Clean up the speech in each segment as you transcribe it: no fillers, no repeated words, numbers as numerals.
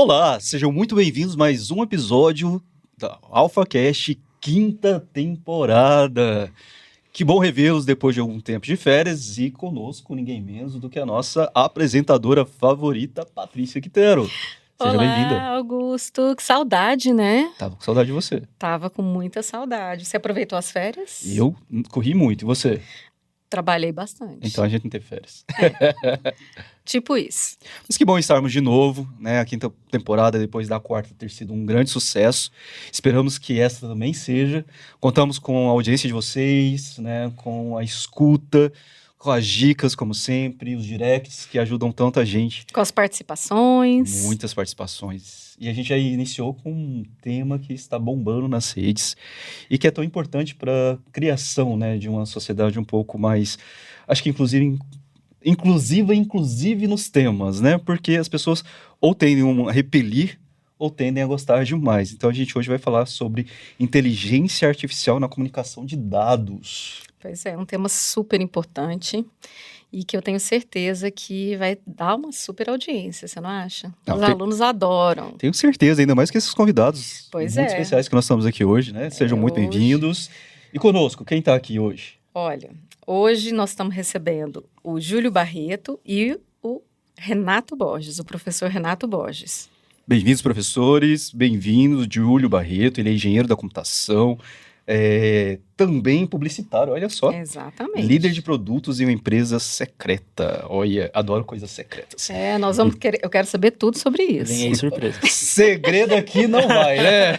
Olá, sejam muito bem-vindos a mais um episódio da AlphaCast, quinta temporada. Que bom revê-los depois de algum tempo de férias e conosco ninguém menos do que a nossa apresentadora favorita, Patrícia Quintero. Seja bem-vinda. Olá, Augusto. Que saudade, né? Tava com saudade de você. Tava com muita saudade. Você aproveitou as férias? Eu corri muito, e você? Trabalhei bastante. Então a gente não teve férias. Tipo isso. Mas que bom estarmos de novo, né? A quinta temporada, depois da quarta ter sido um grande sucesso. Esperamos que essa também seja. Contamos com a audiência de vocês, né? Com a escuta, com as dicas, como sempre, os directs que ajudam tanto a gente. Com as participações. Muitas participações. E a gente já iniciou com um tema que está bombando nas redes e que é tão importante para a criação, né, de uma sociedade um pouco mais, acho que inclusive nos temas, né? Porque as pessoas ou tendem a repelir ou tendem a gostar demais. Então a gente hoje vai falar sobre inteligência artificial na comunicação de dados. Pois é, um tema super importante e que eu tenho certeza que vai dar uma super audiência, você não acha? Os alunos adoram. Tenho certeza, ainda mais que esses convidados Pois muito é. especiais que nós estamos aqui hoje, né? Sejam muito hoje. bem-vindos. E conosco, quem está aqui hoje? Olha, hoje nós estamos recebendo o Júlio Barreto e o Renato Borges, o professor Renato Borges. Bem-vindos, professores. Bem-vindos, Júlio Barreto. Ele é engenheiro da computação, também publicitário, olha só. Exatamente. Líder de produtos em uma empresa secreta. Olha, adoro coisas secretas. Eu quero saber tudo sobre isso. Vem aí surpresa. Segredo aqui não vai, né?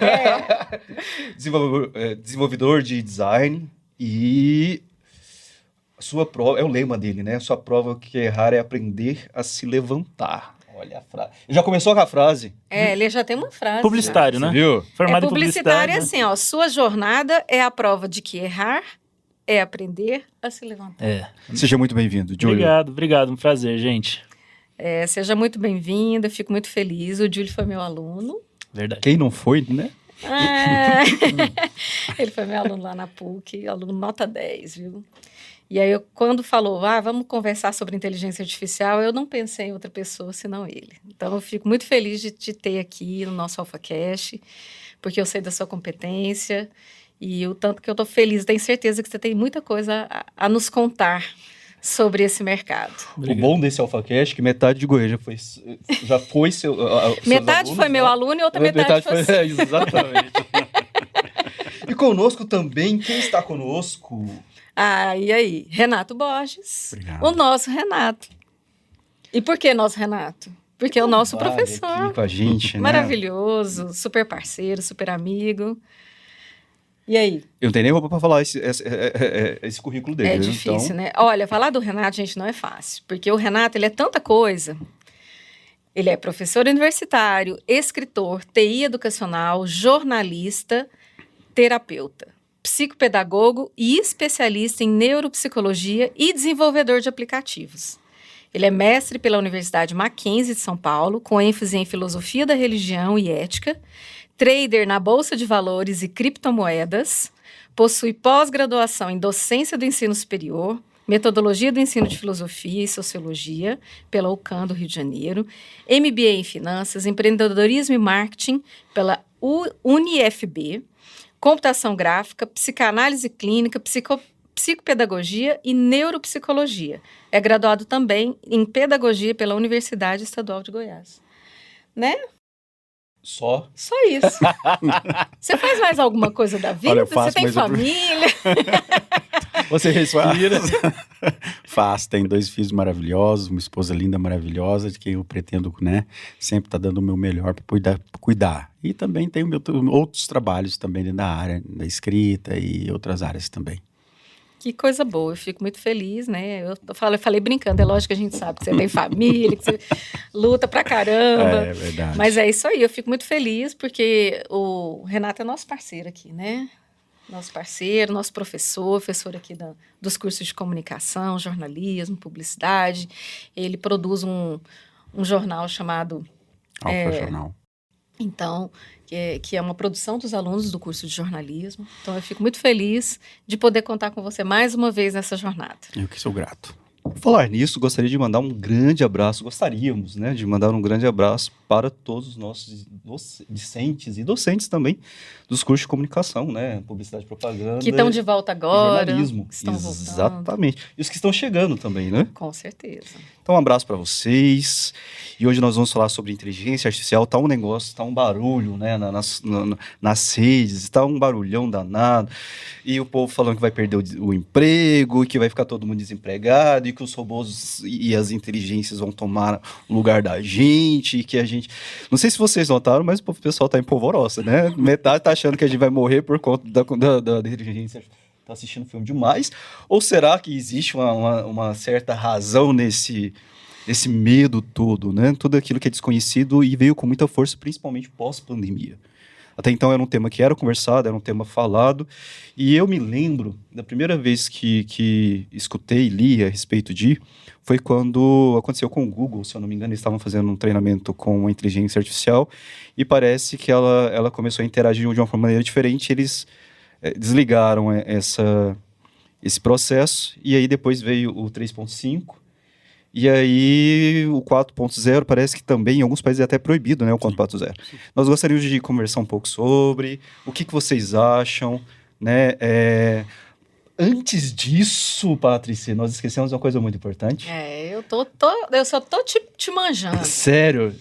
Desenvolvedor de design e sua prova, é o lema dele, né? Sua prova que errar é aprender a se levantar. Olha a frase. Já começou com a frase. Ele já tem uma frase. Publicitário, Você né? viu? Formado em publicitário é publicidade, assim, ó. Sua jornada é a prova de que errar é aprender a se levantar. Seja muito bem-vindo, Júlio. Obrigado. Um prazer, gente. Seja muito bem-vindo, eu fico muito feliz. O Júlio foi meu aluno. Verdade. Quem não foi, né? Ele foi meu aluno lá na PUC, aluno nota 10, viu? E aí, quando falou, vamos conversar sobre inteligência artificial, eu não pensei em outra pessoa senão ele. Então, eu fico muito feliz de te ter aqui no nosso AlphaCast, porque eu sei da sua competência e o tanto que eu estou feliz, tenho certeza que você tem muita coisa a nos contar sobre esse mercado. Obrigado. O bom desse AlphaCast é que metade de Goiânia já foi seu. Metade foi meu aluno e outra metade foi seu. Exatamente. E conosco também, quem está conosco? E aí? Renato Borges. Obrigado. O nosso Renato. E por que nosso Renato? Porque é o nosso professor. Aqui com a gente, né? Maravilhoso, super parceiro, super amigo. E aí? Eu não tenho nem roupa para falar esse currículo dele. É difícil, né? Olha, falar do Renato, gente, não é fácil. Porque o Renato, ele é tanta coisa. Ele é professor universitário, escritor, TI educacional, jornalista, terapeuta, psicopedagogo e especialista em neuropsicologia e desenvolvedor de aplicativos. Ele é mestre pela Universidade Mackenzie de São Paulo, com ênfase em filosofia da religião e ética, trader na Bolsa de Valores e criptomoedas, possui pós-graduação em docência do ensino superior, metodologia do ensino de filosofia e sociologia pela UCAM do Rio de Janeiro, MBA em finanças, empreendedorismo e marketing pela UniFB, computação gráfica, psicanálise clínica, psicopedagogia e neuropsicologia. É graduado também em pedagogia pela Universidade Estadual de Goiás. Né? Só isso. Você faz mais alguma coisa da vida? Olha, eu faço, você tem mas eu- família? você respira. Faço, tenho 2 filhos maravilhosos, uma esposa linda, maravilhosa, de quem eu pretendo, né, sempre estar dando o meu melhor para cuidar. E também tenho outros trabalhos também dentro da área, da escrita e outras áreas também. Que coisa boa, eu fico muito feliz, né? Eu falei brincando, é lógico que a gente sabe que você tem família, que você luta pra caramba. É verdade. Mas é isso aí, eu fico muito feliz porque o Renato é nosso parceiro aqui, né? Nosso parceiro, nosso professor aqui dos cursos de comunicação, jornalismo, publicidade. Ele produz um jornal chamado... Alfa Jornal. Então, que é uma produção dos alunos do curso de jornalismo. Então, eu fico muito feliz de poder contar com você mais uma vez nessa jornada. Eu que sou grato. Falar nisso, gostaria de mandar um grande abraço, gostaríamos, né, de mandar um grande abraço para todos os nossos discentes e docentes também dos cursos de comunicação, né, publicidade e propaganda. Que estão de volta e agora. jornalismo. Que estão voltando. Exatamente. E os que estão chegando também, né? Com certeza. Então, um abraço para vocês. E hoje nós vamos falar sobre inteligência artificial. Tá um negócio, tá um barulho, né, nas redes, tá um barulhão danado. E o povo falando que vai perder o emprego, que vai ficar todo mundo desempregado, e que os robôs e as inteligências vão tomar o lugar da gente, e que a gente... Não sei se vocês notaram, mas o pessoal tá em polvorosa, né? Metade tá achando que a gente vai morrer por conta da inteligência. Tá assistindo filme demais. Ou será que existe uma certa razão nesse medo todo, né? Tudo aquilo que é desconhecido e veio com muita força, principalmente pós-pandemia. Até então era um tema que era conversado, era um tema falado, e eu me lembro da primeira vez que escutei e li a respeito foi quando aconteceu com o Google, se eu não me engano, eles estavam fazendo um treinamento com a inteligência artificial, e parece que ela começou a interagir de uma maneira diferente, eles desligaram esse processo, e aí depois veio o 3.5, e aí o 4.0 parece que também em alguns países é até proibido, né, o 4.0. Nós gostaríamos de conversar um pouco sobre o que vocês acham, né? Antes disso, Patrícia, nós esquecemos uma coisa muito importante. Eu só tô te manjando. Sério?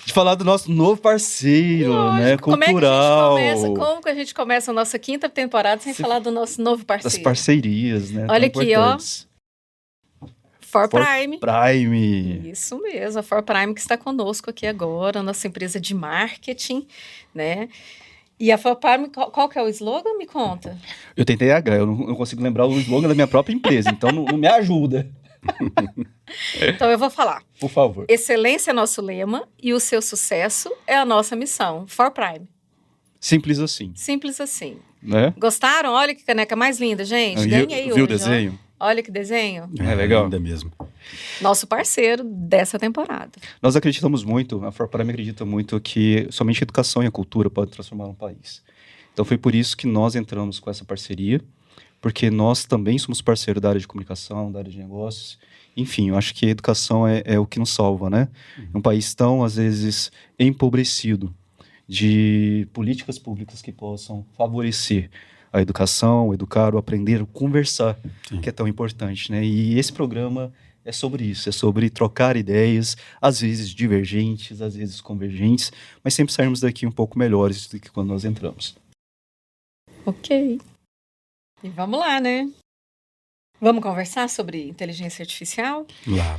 De falar do nosso novo parceiro, Lógico, né, cultural. Como que a gente começa a nossa 5ª temporada sem falar do nosso novo parceiro? Das parcerias, né? Olha aqui, ó. For Prime. Isso mesmo, a For Prime que está conosco aqui agora, nossa empresa de marketing, né? E a For Prime, qual que é o slogan? Me conta. Eu tentei eu não consigo lembrar o slogan da minha própria empresa, então não me ajuda. Então eu vou falar. Por favor. Excelência é nosso lema e o seu sucesso é a nossa missão. For Prime. Simples assim. Simples assim. Né? Gostaram? Olha que caneca mais linda, gente. Ganhei hoje. Viu o desenho? Ó. Olha que desenho. É legal. Ainda mesmo. Nosso parceiro dessa temporada. Nós acreditamos muito, a For Prime acredita muito que somente a educação e a cultura podem transformar um país. Então foi por isso que nós entramos com essa parceria, porque nós também somos parceiro da área de comunicação, da área de negócios. Enfim, eu acho que a educação é o que nos salva, né? Um país tão, às vezes, empobrecido de políticas públicas que possam favorecer a educação, educar, o aprender, o conversar, Sim. que é tão importante, né? E esse programa é sobre isso, é sobre trocar ideias, às vezes divergentes, às vezes convergentes, mas sempre sairmos daqui um pouco melhores do que quando nós entramos. Ok. E vamos lá, né? Vamos conversar sobre inteligência artificial?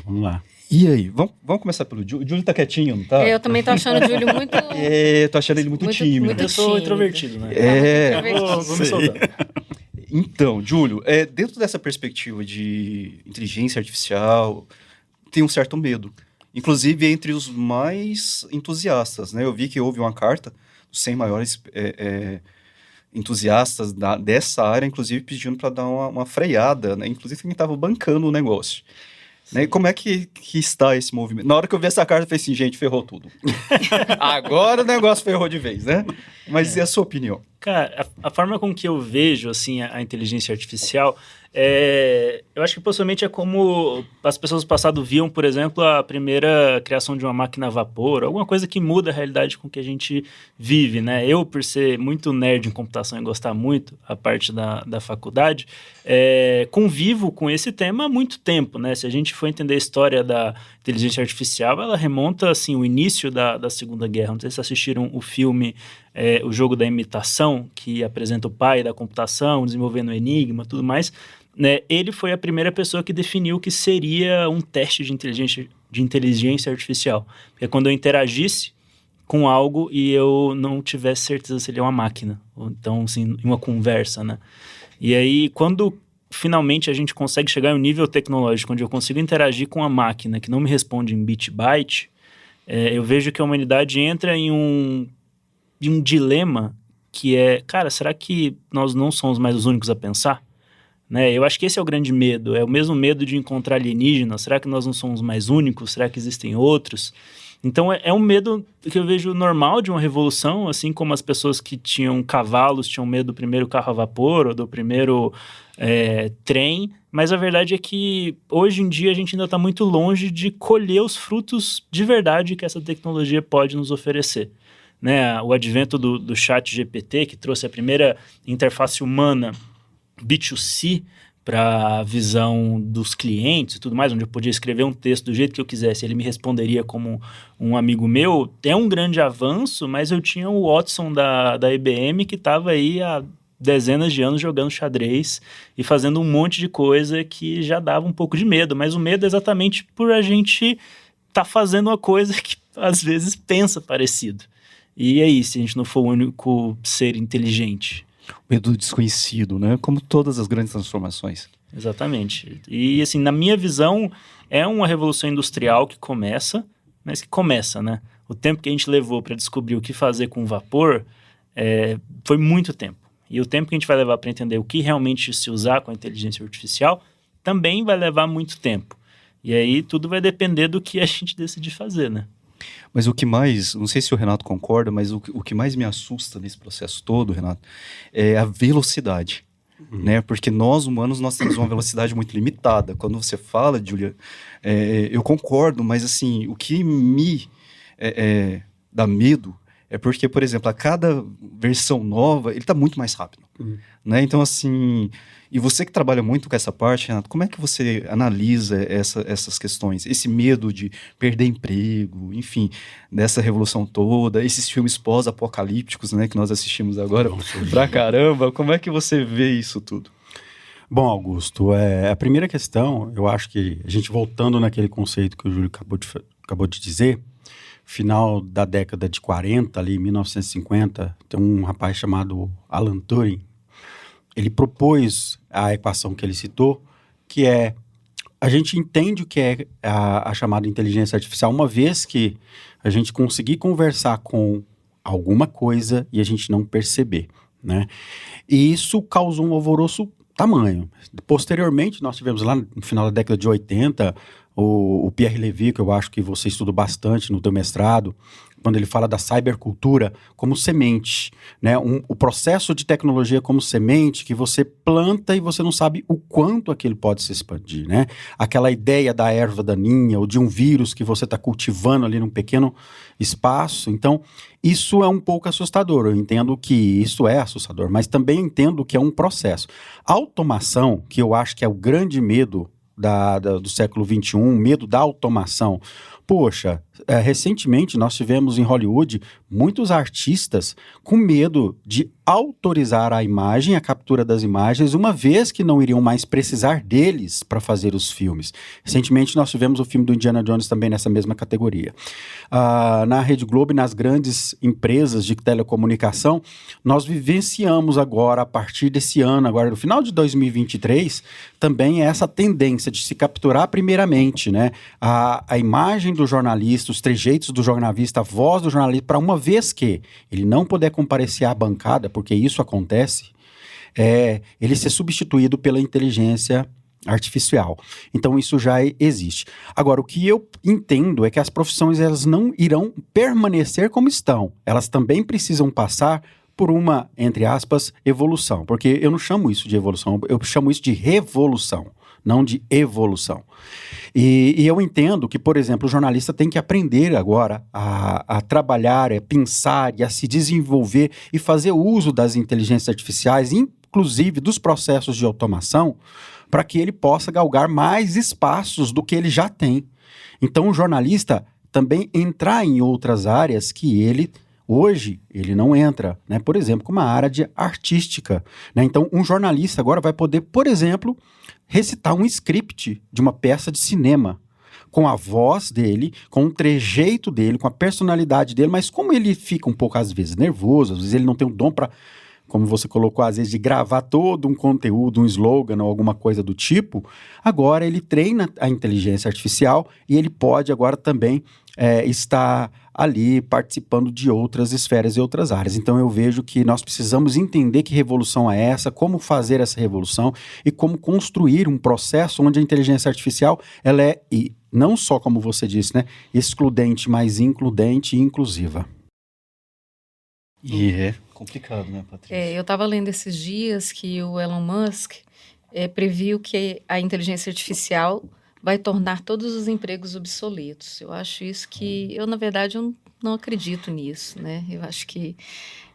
Vamos lá. E aí, vamos começar pelo Júlio. O Júlio tá quietinho, não tá? Eu também tô achando o Júlio muito... Tô achando ele muito tímido. muito Eu sou tímido. introvertido, né? Vou me soltar. Então, Júlio, dentro dessa perspectiva de inteligência artificial, tem um certo medo. Inclusive entre os mais entusiastas, né? Eu vi que houve uma carta dos 100 maiores entusiastas dessa área, inclusive pedindo para dar uma freada, né? Inclusive quem estava bancando o negócio. Né? Como é que está esse movimento? Na hora que eu vi essa carta, eu falei assim, gente, ferrou tudo. Agora o negócio ferrou de vez, né? Mas e a sua opinião? Cara, a forma com que eu vejo, assim, a inteligência artificial, eu acho que possivelmente é como as pessoas do passado viam, por exemplo, a primeira criação de uma máquina a vapor, alguma coisa que muda a realidade com que a gente vive, né? Eu, por ser muito nerd em computação e gostar muito a parte da faculdade, convivo com esse tema há muito tempo, né? Se a gente for entender a história da inteligência artificial, ela remonta, assim, o início da Segunda Guerra. Não sei se assistiram o filme O Jogo da Imitação, que apresenta o pai da computação, desenvolvendo o enigma, tudo mais. Né, ele foi a primeira pessoa que definiu o que seria um teste de inteligência artificial. Porque quando eu interagisse com algo e eu não tivesse certeza se ele é uma máquina. Ou então, assim, uma conversa, né? E aí, quando finalmente a gente consegue chegar em um nível tecnológico onde eu consigo interagir com a máquina que não me responde em bit-byte, eu vejo que a humanidade entra em um dilema que cara, será que nós não somos mais os únicos a pensar? Né? Eu acho que esse é o grande medo, é o mesmo medo de encontrar alienígenas. Será que nós não somos mais únicos? Será que existem outros? Então é um medo que eu vejo normal de uma revolução, assim como as pessoas que tinham cavalos tinham medo do primeiro carro a vapor ou do primeiro trem, mas a verdade é que hoje em dia a gente ainda está muito longe de colher os frutos de verdade que essa tecnologia pode nos oferecer. Né? O advento do chat GPT, que trouxe a primeira interface humana B2C para a visão dos clientes e tudo mais, onde eu podia escrever um texto do jeito que eu quisesse, ele me responderia como um amigo meu, é um grande avanço, mas eu tinha o Watson da IBM que estava aí há dezenas de anos jogando xadrez e fazendo um monte de coisa que já dava um pouco de medo, mas o medo é exatamente por a gente estar fazendo uma coisa que às vezes pensa parecido. E aí, se a gente não for o único ser inteligente? Medo do desconhecido, né? Como todas as grandes transformações. Exatamente. E, assim, na minha visão, é uma revolução industrial que começa, mas que começa, né? O tempo que a gente levou para descobrir o que fazer com vapor foi muito tempo. E o tempo que a gente vai levar para entender o que realmente se usar com a inteligência artificial também vai levar muito tempo. E aí tudo vai depender do que a gente decidir fazer, né? Mas o que mais, não sei se o Renato concorda, mas o que mais me assusta nesse processo todo, Renato, é a velocidade, né? Porque nós, humanos, nós temos uma velocidade muito limitada. Quando você fala, Júlia, eu concordo, mas assim, o que me dá medo é porque, por exemplo, a cada versão nova, ele está muito mais rápido, né? Então, assim, e você que trabalha muito com essa parte, Renato, como é que você analisa essas questões? Esse medo de perder emprego, enfim, dessa revolução toda, esses filmes pós-apocalípticos, né, que nós assistimos agora pra caramba, como é que você vê isso tudo? Bom, Augusto, a primeira questão, eu acho que a gente voltando naquele conceito que o Júlio acabou de dizer, final da década de 40, ali, 1950, tem um rapaz chamado Alan Turing. Ele propôs a equação que ele citou, que a gente entende o que é a chamada inteligência artificial, uma vez que a gente conseguir conversar com alguma coisa e a gente não perceber, né? E isso causou um alvoroço tamanho. Posteriormente, nós tivemos lá no final da década de 80, o Pierre Levy, que eu acho que você estuda bastante no teu mestrado, quando ele fala da cybercultura como semente, né? O processo de tecnologia como semente que você planta e você não sabe o quanto aquilo pode se expandir, né? Aquela ideia da erva daninha ou de um vírus que você está cultivando ali num pequeno espaço. Então, isso é um pouco assustador. Eu entendo que isso é assustador, mas também entendo que é um processo. A automação, que eu acho que é o grande medo do século XXI, medo da automação. Poxa, recentemente nós tivemos em Hollywood muitos artistas com medo de autorizar a imagem, a captura das imagens, uma vez que não iriam mais precisar deles para fazer os filmes. Recentemente nós tivemos o filme do Indiana Jones também nessa mesma categoria. Na Rede Globo e nas grandes empresas de telecomunicação, nós vivenciamos agora, a partir desse ano, agora no final de 2023, também essa tendência de se capturar primeiramente, né, a imagem do jornalista, os trejeitos do jornalista, a voz do jornalista, para uma vez que ele não puder comparecer à bancada, porque isso acontece, ele ser substituído pela inteligência artificial. Então isso já existe. Agora, o que eu entendo é que as profissões elas não irão permanecer como estão. Elas também precisam passar por uma, entre aspas, evolução. Porque eu não chamo isso de evolução, eu chamo isso de revolução, não de evolução. E eu entendo que, por exemplo, o jornalista tem que aprender agora a trabalhar, a pensar e a se desenvolver e fazer uso das inteligências artificiais, inclusive dos processos de automação, para que ele possa galgar mais espaços do que ele já tem. Então, o jornalista também entrar em outras áreas que hoje ele não entra, né? Por exemplo, como a área de artística, né? Então, um jornalista agora vai poder, por exemplo, recitar um script de uma peça de cinema, com a voz dele, com o trejeito dele, com a personalidade dele, mas como ele fica um pouco, às vezes, nervoso, às vezes ele não tem o dom para, como você colocou, às vezes, de gravar todo um conteúdo, um slogan ou alguma coisa do tipo, agora ele treina a inteligência artificial e ele pode agora também estar ali participando de outras esferas e outras áreas. Então eu vejo que nós precisamos entender que revolução é essa, como fazer essa revolução e como construir um processo onde a inteligência artificial ela é não só como você disse, né, excludente, mas includente e inclusiva. E é complicado, né, Patrícia? Eu estava lendo esses dias que o Elon Musk previu que a inteligência artificial vai tornar todos os empregos obsoletos. Eu acho isso que... Eu, na verdade, eu não acredito nisso, né? Eu acho que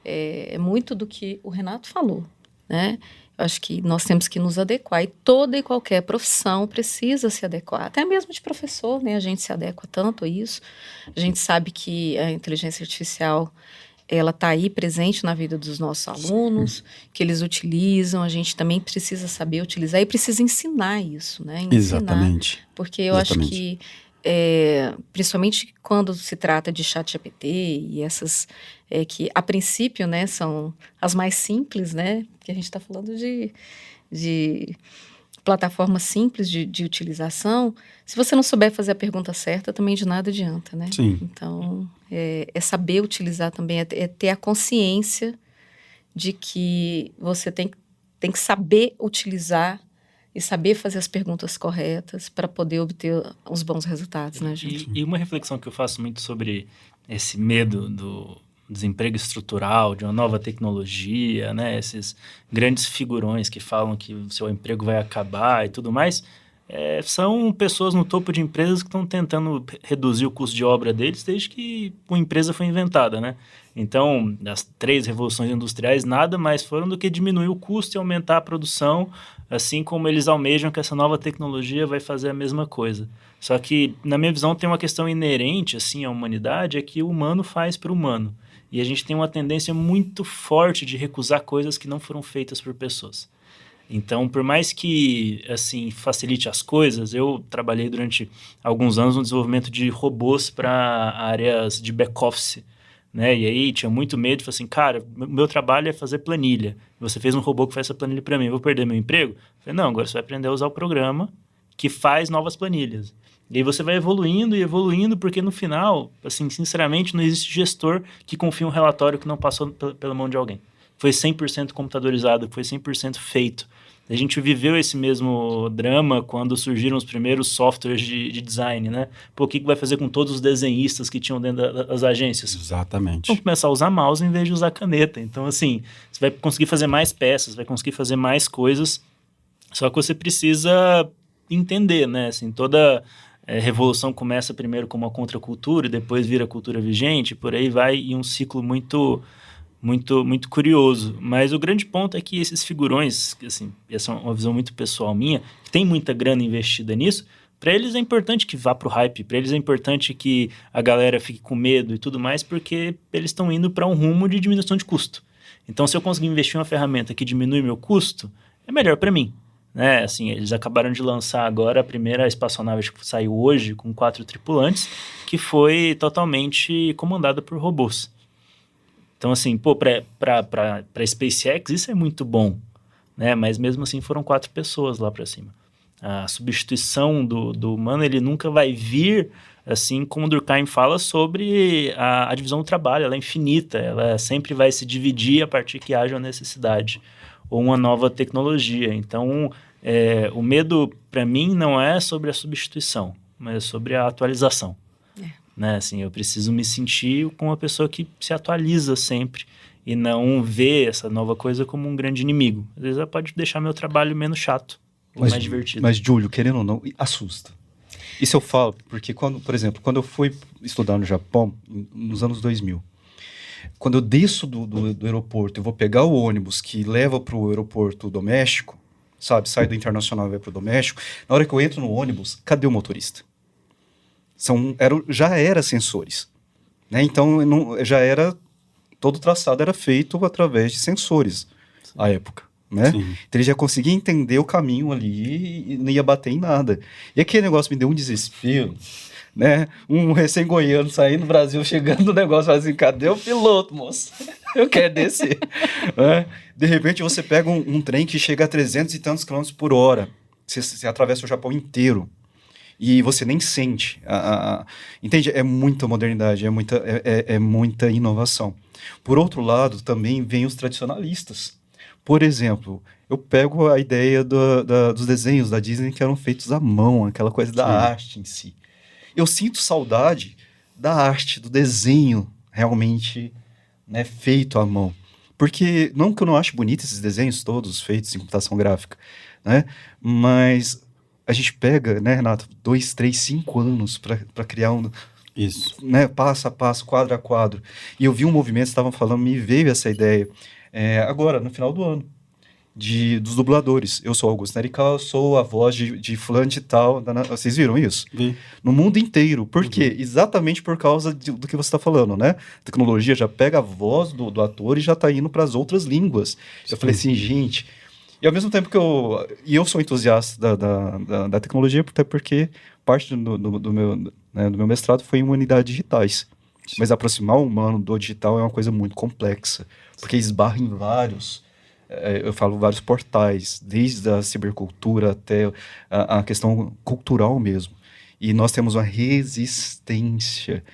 é muito do que o Renato falou, né? Eu acho que nós temos que nos adequar e toda e qualquer profissão precisa se adequar, até mesmo de professor, né? A gente se adequa tanto a isso. A gente sabe que a inteligência artificial ela está aí presente na vida dos nossos alunos, que eles utilizam, a gente também precisa saber utilizar e precisa ensinar isso, né? Ensinar, Exatamente. porque eu acho que, principalmente quando se trata de ChatGPT e essas, que a princípio, né, são as mais simples, né? Porque a gente está falando de plataformas simples de utilização. Se você não souber fazer a pergunta certa, também de nada adianta, né? Sim. Então, é saber utilizar também, é ter a consciência de que você tem que saber utilizar e saber fazer as perguntas corretas para poder obter os bons resultados, né, gente? E uma reflexão que eu faço muito sobre esse medo do desemprego estrutural, de uma nova tecnologia, né? Esses grandes figurões que falam que o seu emprego vai acabar e tudo mais, são pessoas no topo de empresas que estão tentando reduzir o custo de obra deles desde que a empresa foi inventada, né? Então, as 3 revoluções industriais nada mais foram do que diminuir o custo e aumentar a produção, assim como eles almejam que essa nova tecnologia vai fazer a mesma coisa. Só que, na minha visão, tem uma questão inerente assim, à humanidade, é que o humano faz para o humano. E a gente tem uma tendência muito forte de recusar coisas que não foram feitas por pessoas. Então, por mais que assim facilite as coisas, eu trabalhei durante alguns anos no desenvolvimento de robôs para áreas de back-office, né? E aí tinha muito medo de falar assim, cara, meu trabalho é fazer planilha. Você fez um robô que faz essa planilha para mim, eu vou perder meu emprego? Eu falei, não, agora você vai aprender a usar o programa que faz novas planilhas. E aí você vai evoluindo e evoluindo, porque no final, assim, sinceramente, não existe gestor que confie um relatório que não passou pela mão de alguém. Foi 100% computadorizado, foi 100% feito. A gente viveu esse mesmo drama quando surgiram os primeiros softwares de design, né? Pô, o que vai fazer com todos os desenhistas que tinham dentro das agências? Exatamente. Vão começar a usar mouse em vez de usar caneta. Então, assim, você vai conseguir fazer mais peças, vai conseguir fazer mais coisas, só que você precisa entender, né? Assim, toda revolução começa primeiro com uma contracultura e depois vira cultura vigente, por aí vai, e um ciclo muito curioso. Mas o grande ponto é que esses figurões, assim, essa é uma visão muito pessoal minha, que tem muita grana investida nisso, para eles é importante que vá para o hype, para eles é importante que a galera fique com medo e tudo mais, porque eles estão indo para um rumo de diminuição de custo. Então, se eu conseguir investir em uma ferramenta que diminui meu custo, é melhor para mim. Né? Assim, eles acabaram de lançar agora a primeira espaçonave que saiu hoje, com 4 tripulantes, que foi totalmente comandada por robôs. Então, assim, pô, para SpaceX isso é muito bom, né? Mas mesmo assim foram 4 pessoas lá para cima. A substituição do humano, ele nunca vai vir, assim como o Durkheim fala sobre a divisão do trabalho, ela é infinita, ela sempre vai se dividir a partir que haja uma necessidade ou uma nova tecnologia. Então, o medo, para mim, não é sobre a substituição, mas é sobre a atualização. Né? Assim, eu preciso me sentir com uma pessoa que se atualiza sempre e não vê essa nova coisa como um grande inimigo. Às vezes ela pode deixar meu trabalho menos chato ou mais divertido. Mas, Júlio, querendo ou não, assusta. Isso eu falo porque, por exemplo, quando eu fui estudar no Japão, nos anos 2000, quando eu desço do aeroporto, eu vou pegar o ônibus que leva para o aeroporto doméstico, sabe, sai do internacional e vai para o doméstico, na hora que eu entro no ônibus, cadê o motorista? Já era sensores, né? Então já era, todo o traçado era feito através de sensores à época, né? Então ele já conseguia entender o caminho ali e não ia bater em nada. E aquele negócio me deu um desespero, né? Um recém-goiano saindo do Brasil, chegando no negócio, fala assim, cadê o piloto, moço? Eu quero descer. Né? De repente você pega um trem que chega a 300 e tantos quilômetros por hora, você atravessa o Japão inteiro. E você nem sente. Entende? É muita modernidade, é muita inovação. Por outro lado, também vem os tradicionalistas. Por exemplo, eu pego a ideia dos desenhos da Disney que eram feitos à mão, aquela coisa da arte em si. eu sinto saudade da arte, do desenho realmente, né, feito à mão. Porque, não que eu não ache bonito esses desenhos todos feitos em computação gráfica, né? Mas a gente pega, né, Renato, 2, 3, 5 anos para criar Isso. né, passo a passo, quadro a quadro. E eu vi um movimento, estavam falando, me veio essa ideia, agora, no final do ano, dos dubladores. Eu sou Augusto Nerical, eu sou a voz de fulano de tal. Vocês viram isso? Vi. No mundo inteiro. Por quê? Exatamente por causa do que você está falando, né? A tecnologia já pega a voz do ator e já está indo para as outras línguas. Eu falei assim, gente... E ao mesmo tempo que eu sou entusiasta da tecnologia, até porque parte do meu mestrado foi em humanidades digitais. Sim. Mas aproximar o humano do digital é uma coisa muito complexa, porque esbarra em vários portais, desde a cibercultura até a questão cultural mesmo. E nós temos uma resistência,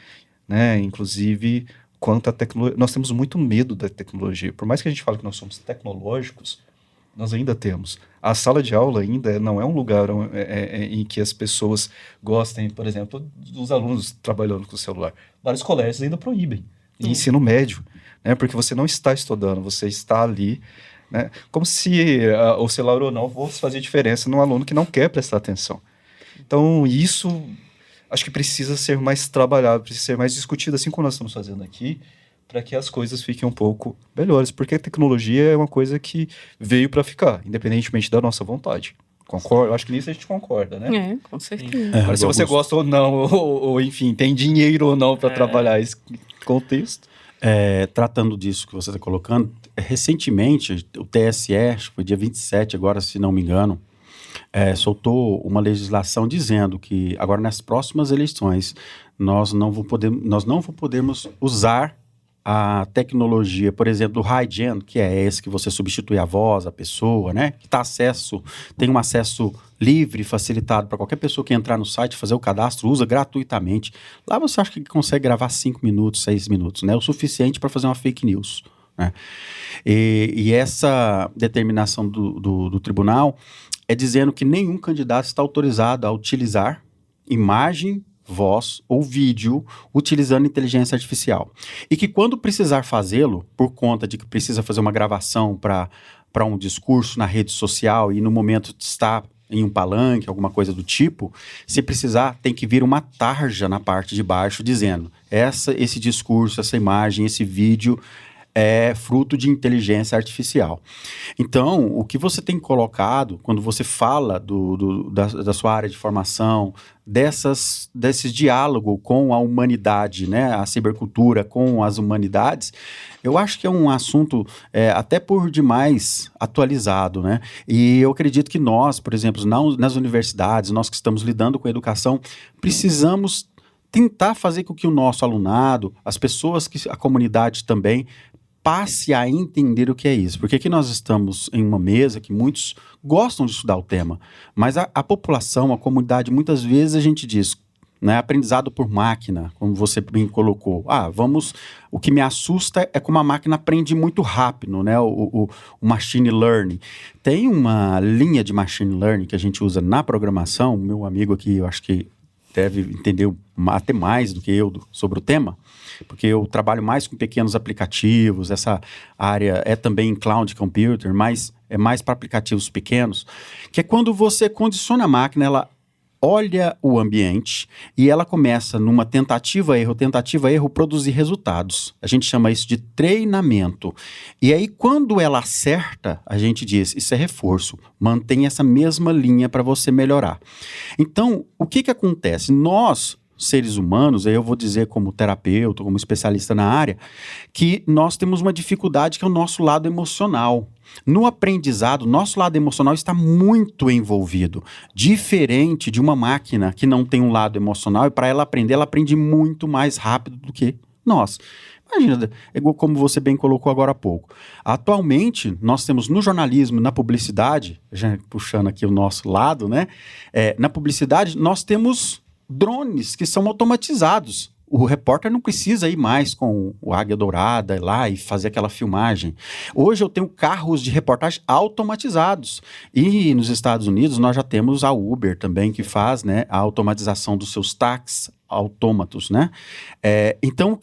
né? Inclusive, quanto à tecnologia. Nós temos muito medo da tecnologia. Por mais que a gente fale que nós somos tecnológicos, nós ainda temos. A sala de aula ainda não é um lugar em que as pessoas gostem, por exemplo, dos alunos trabalhando com o celular. Vários colégios ainda proíbem. Ensino médio, né? Porque você não está estudando, você está ali, né? Como se o celular ou não fosse fazer diferença num aluno que não quer prestar atenção. Então, isso acho que precisa ser mais trabalhado, precisa ser mais discutido, assim como nós estamos fazendo aqui, para que as coisas fiquem um pouco melhores, porque a tecnologia é uma coisa que veio para ficar, independentemente da nossa vontade. Concordo? Acho que nisso a gente concorda, né? Com certeza. Agora, se você gosta ou não, ou enfim, tem dinheiro ou não para trabalhar esse contexto. Tratando disso que você está colocando, recentemente, o TSE, acho que foi dia 27 agora, se não me engano, soltou uma legislação dizendo que agora nas próximas eleições nós não podemos usar a tecnologia, por exemplo, do HiGen, que é esse que você substitui a voz, a pessoa, né? Que tem um acesso livre, facilitado para qualquer pessoa que entrar no site, fazer o cadastro, usa gratuitamente. Lá você acha que consegue gravar 5 minutos, 6 minutos, né? O suficiente para fazer uma fake news, né? E essa determinação do tribunal é dizendo que nenhum candidato está autorizado a utilizar imagem, voz ou vídeo utilizando inteligência artificial. E que quando precisar fazê-lo, por conta de que precisa fazer uma gravação para um discurso na rede social e no momento está em um palanque, alguma coisa do tipo, se precisar, tem que vir uma tarja na parte de baixo dizendo esse discurso, essa imagem, esse vídeo é fruto de inteligência artificial. Então, o que você tem colocado, quando você fala da sua área de formação, desses diálogos com a humanidade, né, a cibercultura com as humanidades, eu acho que é um assunto até por demais atualizado, né? E eu acredito que nós, por exemplo, nas universidades, nós que estamos lidando com a educação, precisamos tentar fazer com que o nosso alunado, as pessoas, a comunidade também, passe a entender o que é isso. Porque aqui nós estamos em uma mesa que muitos gostam de estudar o tema, mas a população, a comunidade, muitas vezes a gente diz, né, aprendizado por máquina, como você bem colocou. O que me assusta é como a máquina aprende muito rápido, né, o machine learning. Tem uma linha de machine learning que a gente usa na programação, meu amigo aqui, eu acho que deve entender até mais do que eu sobre o tema, porque eu trabalho mais com pequenos aplicativos, essa área é também em cloud computer, mas é mais para aplicativos pequenos, que é quando você condiciona a máquina, ela olha o ambiente e ela começa numa tentativa-erro, produzir resultados. A gente chama isso de treinamento. E aí, quando ela acerta, a gente diz, isso é reforço, mantém essa mesma linha para você melhorar. Então, o que acontece? Nós, seres humanos, aí eu vou dizer como terapeuta, como especialista na área, que nós temos uma dificuldade que é o nosso lado emocional. No aprendizado, nosso lado emocional está muito envolvido, diferente de uma máquina que não tem um lado emocional e para ela aprender, ela aprende muito mais rápido do que nós. Imagina, como você bem colocou agora há pouco. Atualmente, nós temos no jornalismo, na publicidade, já puxando aqui o nosso lado, né? Na publicidade, nós temos drones que são automatizados. O repórter não precisa ir mais com o Águia Dourada lá e fazer aquela filmagem. Hoje eu tenho carros de reportagem automatizados. E nos Estados Unidos nós já temos a Uber também, que faz, né, a automatização dos seus táxis autômatos, né? Então,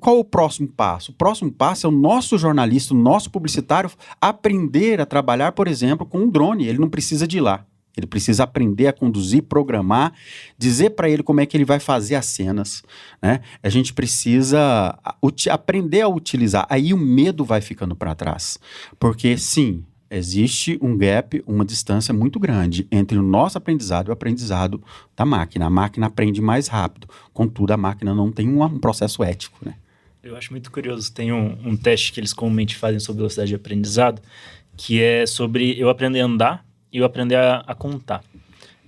qual é o próximo passo? O próximo passo é o nosso jornalista, o nosso publicitário aprender a trabalhar, por exemplo, com um drone. Ele não precisa de ir lá. Ele precisa aprender a conduzir, programar, dizer para ele como é que ele vai fazer as cenas, né? A gente precisa aprender a utilizar. Aí o medo vai ficando para trás. Porque, sim, existe um gap, uma distância muito grande entre o nosso aprendizado e o aprendizado da máquina. A máquina aprende mais rápido. Contudo, a máquina não tem um processo ético, né? Eu acho muito curioso. Tem um teste que eles comumente fazem sobre velocidade de aprendizado, que é sobre eu aprender a andar e eu aprender a contar.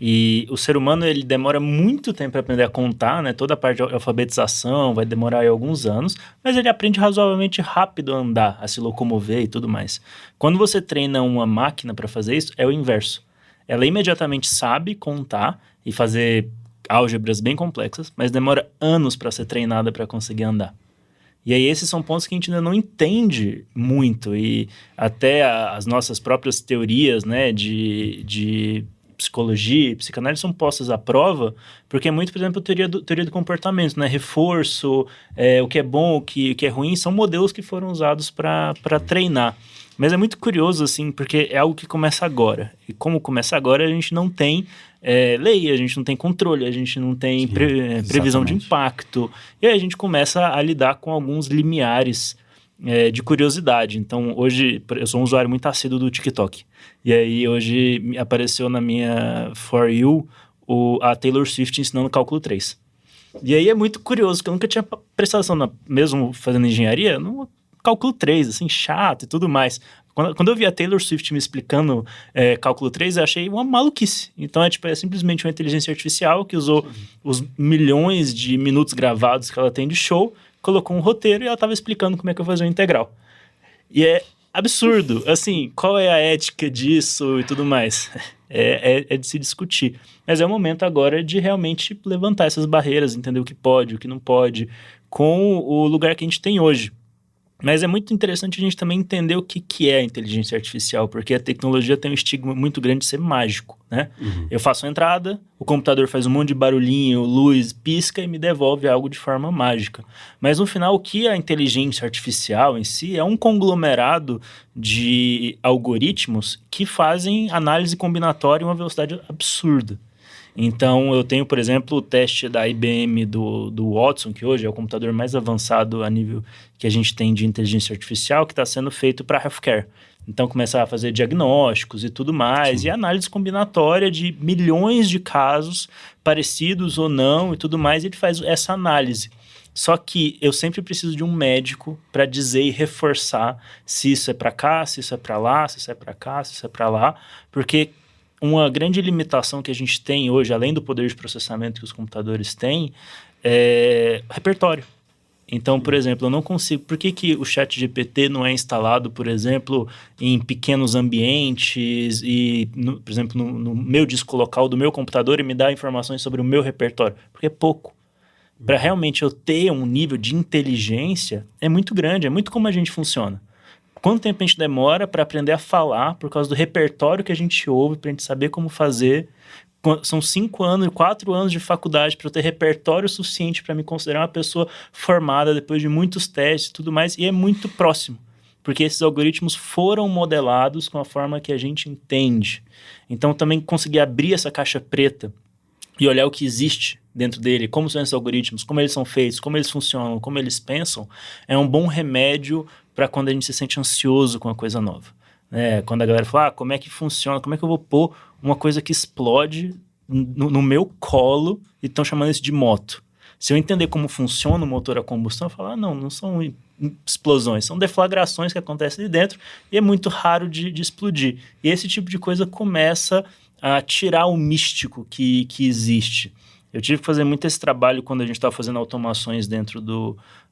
E o ser humano, ele demora muito tempo para aprender a contar, né? Toda a parte de alfabetização vai demorar aí alguns anos, mas ele aprende razoavelmente rápido a andar, a se locomover e tudo mais. Quando você treina uma máquina para fazer isso, é o inverso. Ela imediatamente sabe contar e fazer álgebras bem complexas, mas demora anos para ser treinada para conseguir andar. E aí esses são pontos que a gente ainda não entende muito, e até as nossas próprias teorias, né, de psicologia e psicanálise são postas à prova, porque é muito, por exemplo, teoria do comportamento, né, reforço, o que é bom, o que é ruim, são modelos que foram usados para treinar. Mas é muito curioso, assim, porque é algo que começa agora, e como começa agora, a gente não tem lei, a gente não tem controle, a gente não tem previsão de impacto, e aí a gente começa a lidar com alguns limiares de curiosidade. Então, hoje, eu sou um usuário muito assíduo do TikTok, e aí hoje apareceu na minha For You a Taylor Swift ensinando cálculo 3. E aí é muito curioso, porque eu nunca tinha prestado atenção, mesmo fazendo engenharia, no cálculo 3, assim, chato e tudo mais. Quando eu vi a Taylor Swift me explicando cálculo 3, eu achei uma maluquice. Então, é simplesmente uma inteligência artificial que usou os milhões de minutos gravados que ela tem de show, colocou um roteiro e ela estava explicando como é que eu fazia uma integral. E é absurdo. Assim, qual é a ética disso e tudo mais? É de se discutir. Mas é o momento agora de realmente levantar essas barreiras, entender o que pode, o que não pode, com o lugar que a gente tem hoje. Mas é muito interessante a gente também entender o que é a inteligência artificial, porque a tecnologia tem um estigma muito grande de ser mágico, né? Uhum. Eu faço a entrada, o computador faz um monte de barulhinho, luz, pisca e me devolve algo de forma mágica. Mas no final, o que é a inteligência artificial em si é um conglomerado de algoritmos que fazem análise combinatória em uma velocidade absurda. Então, eu tenho, por exemplo, o teste da IBM do Watson, que hoje é o computador mais avançado a nível que a gente tem de inteligência artificial, que está sendo feito para healthcare. Então, começar a fazer diagnósticos e tudo mais, Sim. E análise combinatória de milhões de casos, parecidos ou não e tudo mais, e ele faz essa análise. Só que eu sempre preciso de um médico para dizer e reforçar se isso é para cá, se isso é para lá, se isso é para cá, se isso é para lá, porque uma grande limitação que a gente tem hoje, além do poder de processamento que os computadores têm, é repertório. Então, por exemplo, eu não consigo... Por que o ChatGPT não é instalado, por exemplo, em pequenos ambientes e, por exemplo, no meu disco local do meu computador e me dá informações sobre o meu repertório? Porque é pouco. Para realmente eu ter um nível de inteligência, é muito grande, é muito como a gente funciona. Quanto tempo a gente demora para aprender a falar por causa do repertório que a gente ouve, para a gente saber como fazer? São 5 anos, 4 anos de faculdade para eu ter repertório suficiente para me considerar uma pessoa formada depois de muitos testes e tudo mais, e é muito próximo, porque esses algoritmos foram modelados com a forma que a gente entende. Então, também conseguir abrir essa caixa preta e olhar o que existe dentro dele, como são esses algoritmos, como eles são feitos, como eles funcionam, como eles pensam, é um bom remédio para quando a gente se sente ansioso com uma coisa nova. Quando a galera fala, como é que funciona, como é que eu vou pôr uma coisa que explode no meu colo e estão chamando isso de moto. Se eu entender como funciona o motor a combustão, eu falo, não são explosões, são deflagrações que acontecem ali dentro e é muito raro de explodir. E esse tipo de coisa começa a tirar o místico que existe. Eu tive que fazer muito esse trabalho quando a gente estava fazendo automações dentro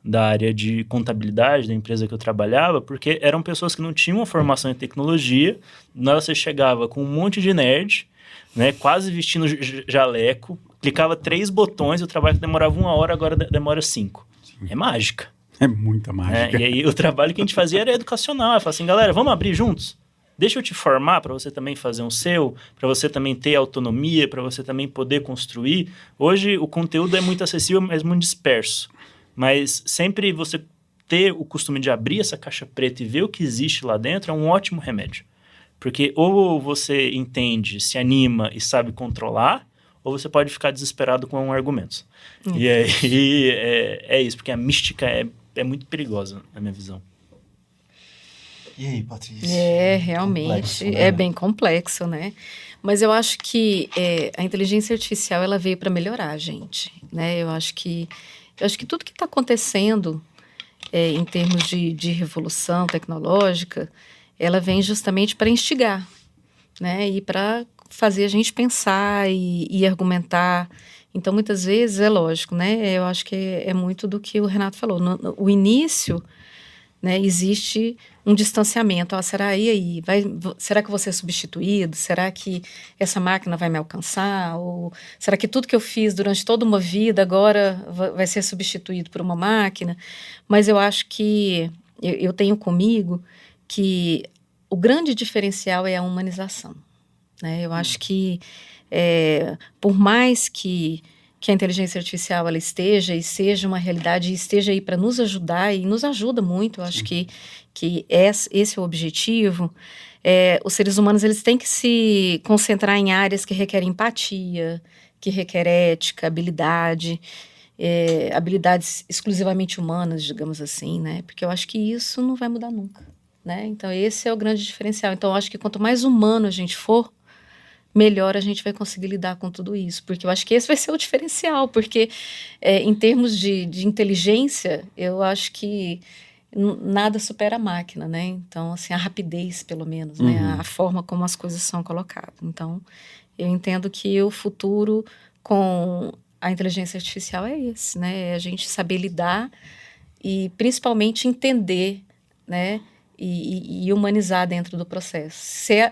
da área de contabilidade da empresa que eu trabalhava, porque eram pessoas que não tinham uma formação em tecnologia. Você chegava com um monte de nerd, né, quase vestindo jaleco, clicava 3 botões e o trabalho que demorava 1 hora, agora demora 5. É mágica. É muita mágica. E aí o trabalho que a gente fazia era educacional. Eu falava assim, galera, vamos abrir juntos? Deixa eu te formar para você também fazer um seu, para você também ter autonomia, para você também poder construir. Hoje o conteúdo é muito acessível, mas muito disperso. Mas sempre você ter o costume de abrir essa caixa preta e ver o que existe lá dentro é um ótimo remédio. Porque ou você entende, se anima e sabe controlar, ou você pode ficar desesperado com argumentos. E aí é isso, porque a mística é muito perigosa, na minha visão. E aí, Patrícia? Realmente, Complexo, né? é bem complexo, né? Mas eu acho que a inteligência artificial, ela veio para melhorar a gente, né? Eu acho que tudo que está acontecendo em termos de revolução tecnológica, ela vem justamente para instigar, né? E para fazer a gente pensar e argumentar. Então, muitas vezes, é lógico, né? Eu acho que é muito do que o Renato falou. O início, né, existe um distanciamento. Será será que eu vou ser substituído? Será que essa máquina vai me alcançar? Ou será que tudo que eu fiz durante toda uma vida agora vai ser substituído por uma máquina? Mas eu acho que eu tenho comigo que o grande diferencial é a humanização, né? Eu acho que por mais que a inteligência artificial ela esteja e seja uma realidade e esteja aí para nos ajudar e nos ajuda muito, eu acho que esse é o objetivo. Os seres humanos eles têm que se concentrar em áreas que requerem empatia, que requer ética, habilidades exclusivamente humanas, digamos assim, né? Porque eu acho que isso não vai mudar nunca, né? Então esse é o grande diferencial. Então eu acho que quanto mais humano a gente for, melhor a gente vai conseguir lidar com tudo isso, porque eu acho que esse vai ser o diferencial, porque em termos de inteligência, eu acho que nada supera a máquina, né? Então, assim, a rapidez, pelo menos, né? A forma como as coisas são colocadas. Então, eu entendo que o futuro com a inteligência artificial é esse, né? É a gente saber lidar e, principalmente, entender, né? E humanizar dentro do processo.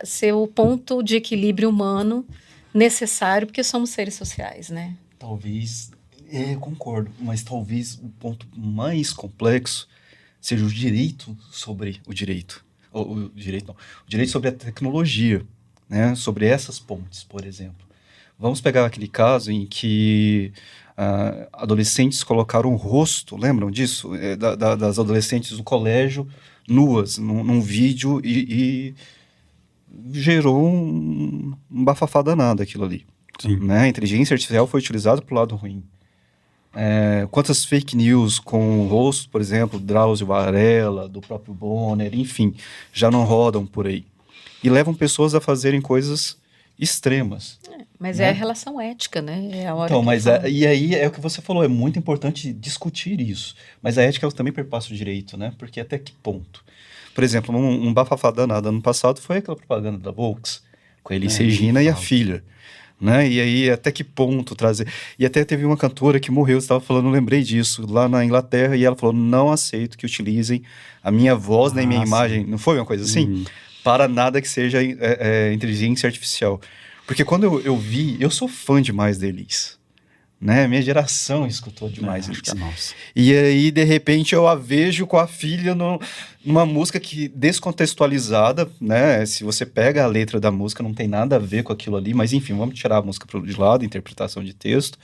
Ser o ponto de equilíbrio humano necessário, porque somos seres sociais, né? Talvez, eu concordo, mas talvez o ponto mais complexo seja o direito sobre o direito. O direito sobre a tecnologia, né? Sobre essas pontes, por exemplo. Vamos pegar aquele caso em que adolescentes colocaram o rosto, lembram disso? Das adolescentes do colégio nuas, num vídeo e gerou um bafafá danado aquilo ali. Sim. Né? A inteligência artificial foi utilizada para o lado ruim. Quantas fake news com o rosto, por exemplo, Drauzio Varela, do próprio Bonner, enfim, já não rodam por aí. E levam pessoas a fazerem coisas extremas. Mas né? é a relação ética, né? É a hora Então, que mas fala. e aí é o que você falou, é muito importante discutir isso. Mas a ética ela também perpassa o direito, né? Porque até que ponto? Por exemplo, um bafafá danado ano passado foi aquela propaganda da Volks, com a Elis Regina e a filha. Né? E aí, até que ponto trazer... E até teve uma cantora que morreu, você estava falando, eu lembrei disso, lá na Inglaterra, e ela falou, não aceito que utilizem a minha voz nem minha imagem. Não foi uma coisa assim? Para nada que seja inteligência artificial. Porque quando eu vi, eu sou fã demais da Elis. Né? Minha geração escutou demais Elis. Nossa. E aí, de repente, eu a vejo com a filha numa música que descontextualizada, né? Se você pega a letra da música, não tem nada a ver com aquilo ali, mas enfim, vamos tirar a música de lado, interpretação de texto.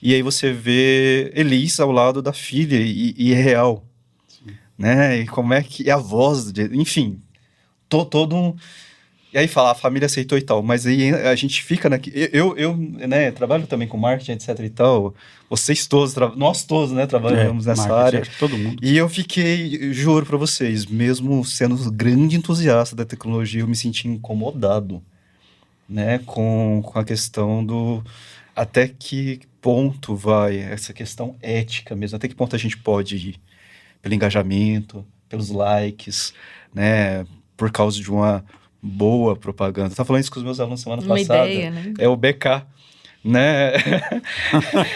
E aí você vê Elis ao lado da filha e é real. Sim. Né? E como é que é a voz, enfim, todo um... E aí fala, a família aceitou e tal, mas aí a gente fica eu né, trabalho também com marketing, etc e tal, vocês todos, nós todos, né, trabalhamos nessa área, acho que todo mundo. E eu fiquei, juro pra vocês, mesmo sendo grande entusiasta da tecnologia, eu me senti incomodado, né, com a questão do, até que ponto vai, essa questão ética mesmo, até que ponto a gente pode ir, pelo engajamento, pelos likes, né, por causa de uma boa propaganda. Eu tava falando isso com os meus alunos semana passada. Ideia, né? É o BK, né?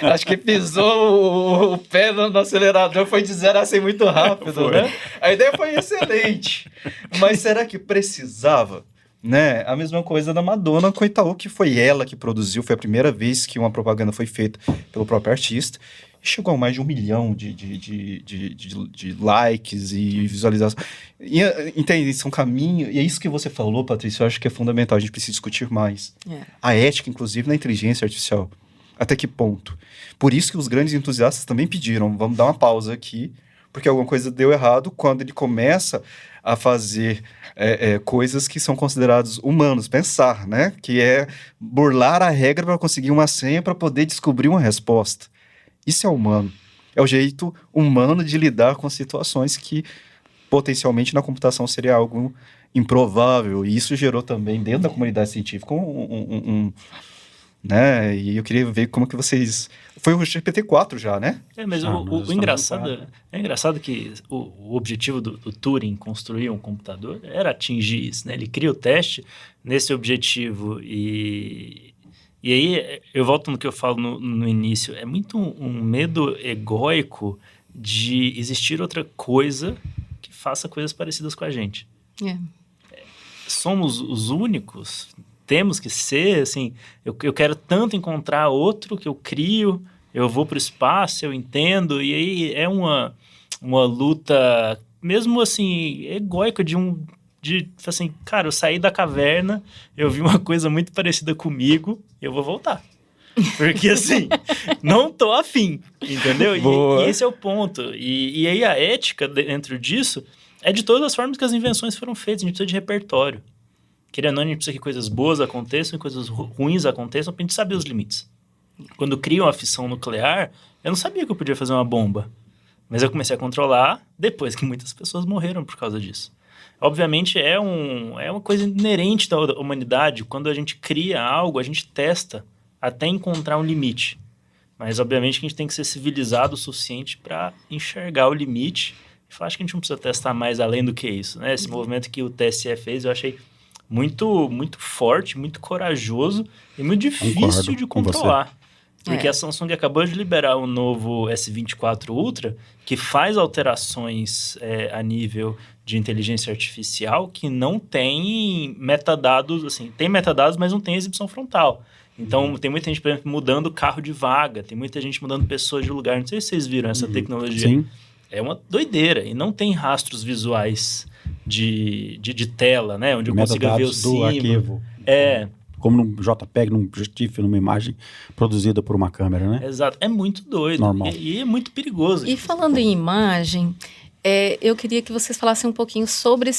Acho que pisou o pé no acelerador, foi de 0 a 100 muito rápido, né? A ideia foi excelente. Mas será que precisava? Né? A mesma coisa da Madonna com Itaú, que foi ela que produziu, foi a primeira vez que uma propaganda foi feita pelo próprio artista. E chegou a mais de 1 milhão de likes e visualizações. E, entende? São caminhos. E é isso que você falou, Patrícia, eu acho que é fundamental. A gente precisa discutir mais. A ética, inclusive, na inteligência artificial. Até que ponto? Por isso que os grandes entusiastas também pediram, vamos dar uma pausa aqui, porque alguma coisa deu errado quando ele começa a fazer coisas que são considerados humanos, pensar, né? Que é burlar a regra para conseguir uma senha para poder descobrir uma resposta. Isso é humano. É o jeito humano de lidar com situações que potencialmente na computação seria algo improvável. E isso gerou também dentro da comunidade científica né? E eu queria ver como que vocês... Foi o GPT-4 já, né? Mas o engraçado... É engraçado que o objetivo do Turing construir um computador era atingir isso, né? Ele cria o teste nesse objetivo e aí eu volto no que eu falo no início. É muito um medo egóico de existir outra coisa que faça coisas parecidas com a gente. Somos os únicos... Temos que ser, assim, eu quero tanto encontrar outro que eu crio, eu vou para o espaço, eu entendo, e aí é uma luta, mesmo assim, egóica de assim, cara, eu saí da caverna, eu vi uma coisa muito parecida comigo, eu vou voltar. Porque, assim, não tô afim, entendeu? E esse é o ponto. E aí a ética dentro disso é de todas as formas que as invenções foram feitas, a gente precisa de repertório. Querendo ou não, a gente precisa que coisas boas aconteçam e coisas ruins aconteçam pra gente saber os limites. Quando criam a fissão nuclear, eu não sabia que eu podia fazer uma bomba. Mas eu comecei a controlar depois que muitas pessoas morreram por causa disso. Obviamente, é uma coisa inerente da humanidade. Quando a gente cria algo, a gente testa até encontrar um limite. Mas, obviamente, que a gente tem que ser civilizado o suficiente para enxergar o limite. Eu acho que a gente não precisa testar mais além do que isso, né? Esse movimento que o TSE fez, eu achei muito, muito forte, muito corajoso e muito difícil de controlar. Porque a Samsung acabou de liberar o novo S24 Ultra, que faz alterações a nível de inteligência artificial que não tem metadados, assim, tem metadados, mas não tem exibição frontal. Então, tem muita gente, por exemplo, mudando carro de vaga, tem muita gente mudando pessoas de lugar. Não sei se vocês viram essa tecnologia. Sim. É uma doideira. E não tem rastros visuais de tela, né? Onde eu consiga ver o símbolo. Arquivo. Como num JPEG, num GIF, numa imagem produzida por uma câmera, né? Exato. É muito doido. Normal. E é muito perigoso. E falando em imagem, eu queria que vocês falassem um pouquinho sobre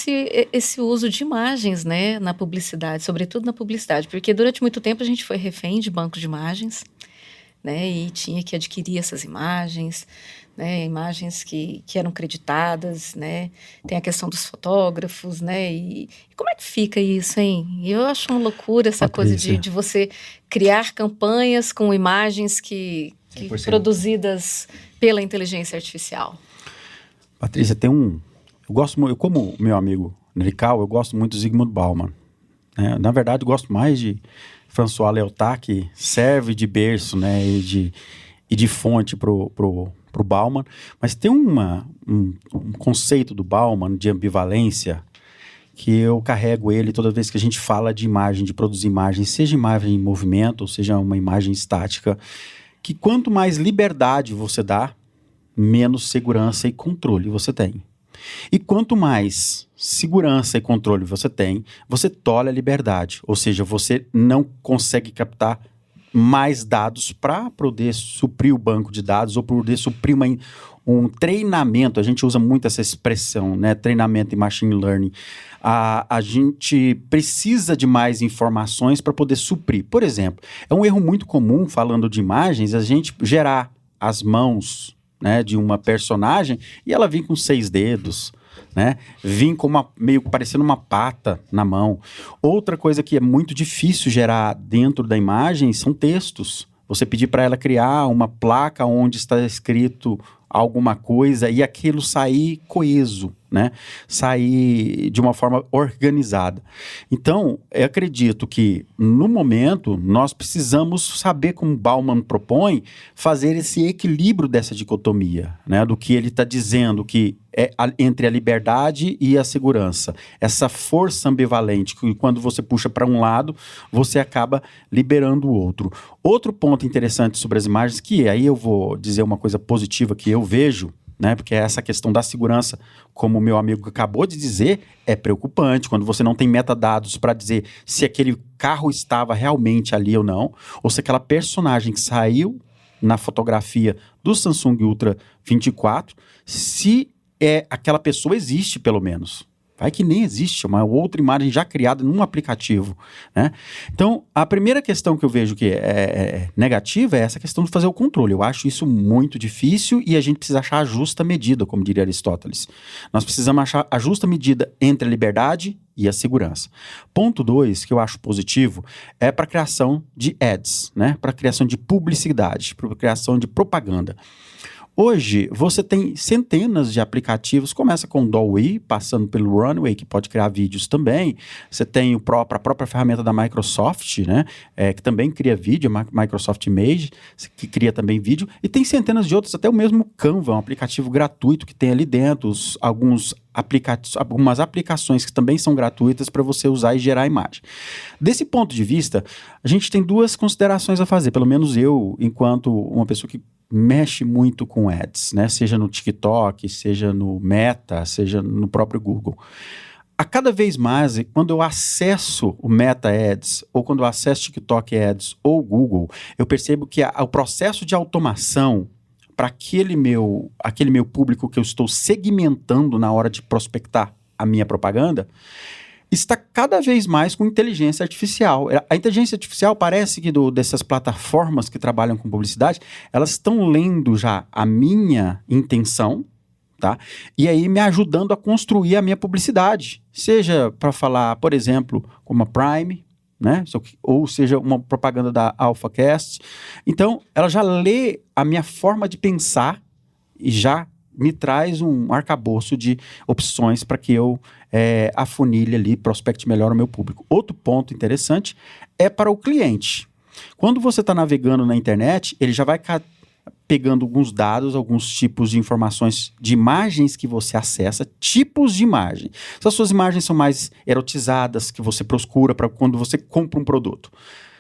esse uso de imagens, né, na publicidade, sobretudo na publicidade, porque durante muito tempo a gente foi refém de bancos de imagens, né, e tinha que adquirir essas imagens, né, imagens que eram creditadas, né, tem a questão dos fotógrafos, né, e como é que fica isso, hein? Eu acho uma loucura essa coisa de você criar campanhas com imagens que produzidas pela inteligência artificial. Patrícia, eu gosto muito, como meu amigo Nerical, eu gosto muito do Zygmunt Bauman, né? Na verdade, eu gosto mais de François Léotard, que serve de berço, né, e de fonte pro Bauman, mas tem um conceito do Bauman de ambivalência que eu carrego ele toda vez que a gente fala de imagem, de produzir imagem, seja imagem em movimento, ou seja uma imagem estática, que quanto mais liberdade você dá, menos segurança e controle você tem. E quanto mais segurança e controle você tem, você tolhe a liberdade, ou seja, você não consegue captar mais dados para poder suprir o banco de dados ou poder suprir um treinamento. A gente usa muito essa expressão, né? Treinamento em machine learning. A gente precisa de mais informações para poder suprir. Por exemplo, é um erro muito comum, falando de imagens, a gente gerar as mãos, né, de uma personagem e ela vir com 6 dedos, né? Vim com meio parecendo uma pata na mão. Outra coisa que é muito difícil gerar dentro da imagem são textos. Você pedir para ela criar uma placa onde está escrito alguma coisa e aquilo sair coeso, né? Sair de uma forma organizada. Então, eu acredito que, no momento, nós precisamos saber, como Bauman propõe, fazer esse equilíbrio dessa dicotomia, né? Do que ele está dizendo que entre a liberdade e a segurança. Essa força ambivalente, que quando você puxa para um lado, você acaba liberando o outro. Outro ponto interessante sobre as imagens, que aí eu vou dizer uma coisa positiva que eu vejo, né, porque essa questão da segurança, como o meu amigo acabou de dizer, é preocupante. Quando você não tem metadados para dizer se aquele carro estava realmente ali ou não, ou se aquela personagem que saiu na fotografia do Samsung Ultra 24, se aquela pessoa existe, pelo menos. Vai que nem existe, uma outra imagem já criada num aplicativo, né? Então, a primeira questão que eu vejo que é negativa é essa questão de fazer o controle. Eu acho isso muito difícil e a gente precisa achar a justa medida, como diria Aristóteles. Nós precisamos achar a justa medida entre a liberdade e a segurança. Ponto 2, que eu acho positivo, é para a criação de ads, né? Para a criação de publicidade, para a criação de propaganda. Hoje, você tem centenas de aplicativos, começa com o Dolly, passando pelo Runway, que pode criar vídeos também. Você tem a própria ferramenta da Microsoft, né, que também cria vídeo, a Microsoft Image, que cria também vídeo. E tem centenas de outros, até o mesmo Canva, um aplicativo gratuito que tem ali dentro, algumas aplicações que também são gratuitas para você usar e gerar imagem. Desse ponto de vista, a gente tem duas considerações a fazer, pelo menos eu, enquanto uma pessoa que mexe muito com ads, né? Seja no TikTok, seja no Meta, seja no próprio Google. A cada vez mais, quando eu acesso o Meta Ads, ou quando eu acesso TikTok Ads ou Google, eu percebo que o processo de automação para aquele meu público que eu estou segmentando na hora de prospectar a minha propaganda, está cada vez mais com inteligência artificial. A inteligência artificial parece que dessas plataformas que trabalham com publicidade, elas estão lendo já a minha intenção, tá? E aí me ajudando a construir a minha publicidade. Seja para falar, por exemplo, como a Prime, né? Ou seja, uma propaganda da AlphaCast. Então, ela já lê a minha forma de pensar e já me traz um arcabouço de opções para que eu afunilhe ali, prospecte melhor o meu público. Outro ponto interessante é para o cliente. Quando você está navegando na internet, ele já vai pegando alguns dados, alguns tipos de informações de imagens que você acessa, tipos de imagem. Se as suas imagens são mais erotizadas, que você procura para quando você compra um produto.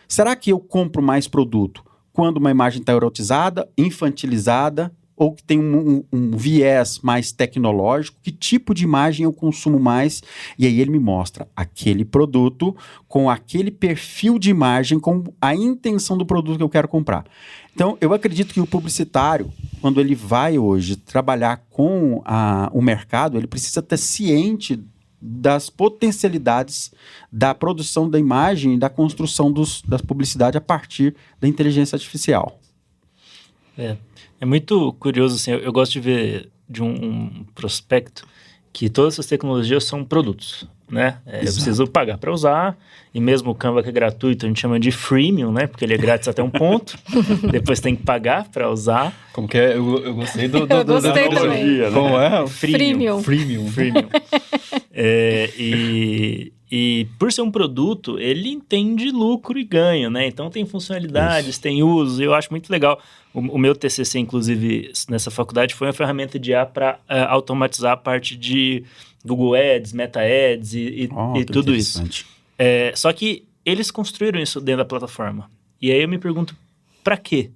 Será que eu compro mais produto quando uma imagem está erotizada, infantilizada, ou que tem um viés mais tecnológico? Que tipo de imagem eu consumo mais? E aí ele me mostra aquele produto com aquele perfil de imagem, com a intenção do produto que eu quero comprar. Então, eu acredito que o publicitário, quando ele vai hoje trabalhar com o mercado, ele precisa estar ciente das potencialidades da produção da imagem e da construção da publicidade a partir da inteligência artificial. É muito curioso, assim, eu gosto de ver de um prospecto que todas essas tecnologias são produtos, né? Eu preciso pagar para usar, e mesmo o Canva que é gratuito, a gente chama de freemium, né? Porque ele é grátis até um ponto, depois tem que pagar para usar. Como que é? Eu gostei eu gostei também. Né? Como é? Freemium. E por ser um produto, ele entende lucro e ganho, né? Então tem funcionalidades, tem uso, eu acho muito legal. O meu TCC, inclusive, nessa faculdade, foi uma ferramenta de IA para automatizar a parte de Google Ads, Meta Ads e tudo isso. Só que eles construíram isso dentro da plataforma. E aí eu me pergunto, para quê?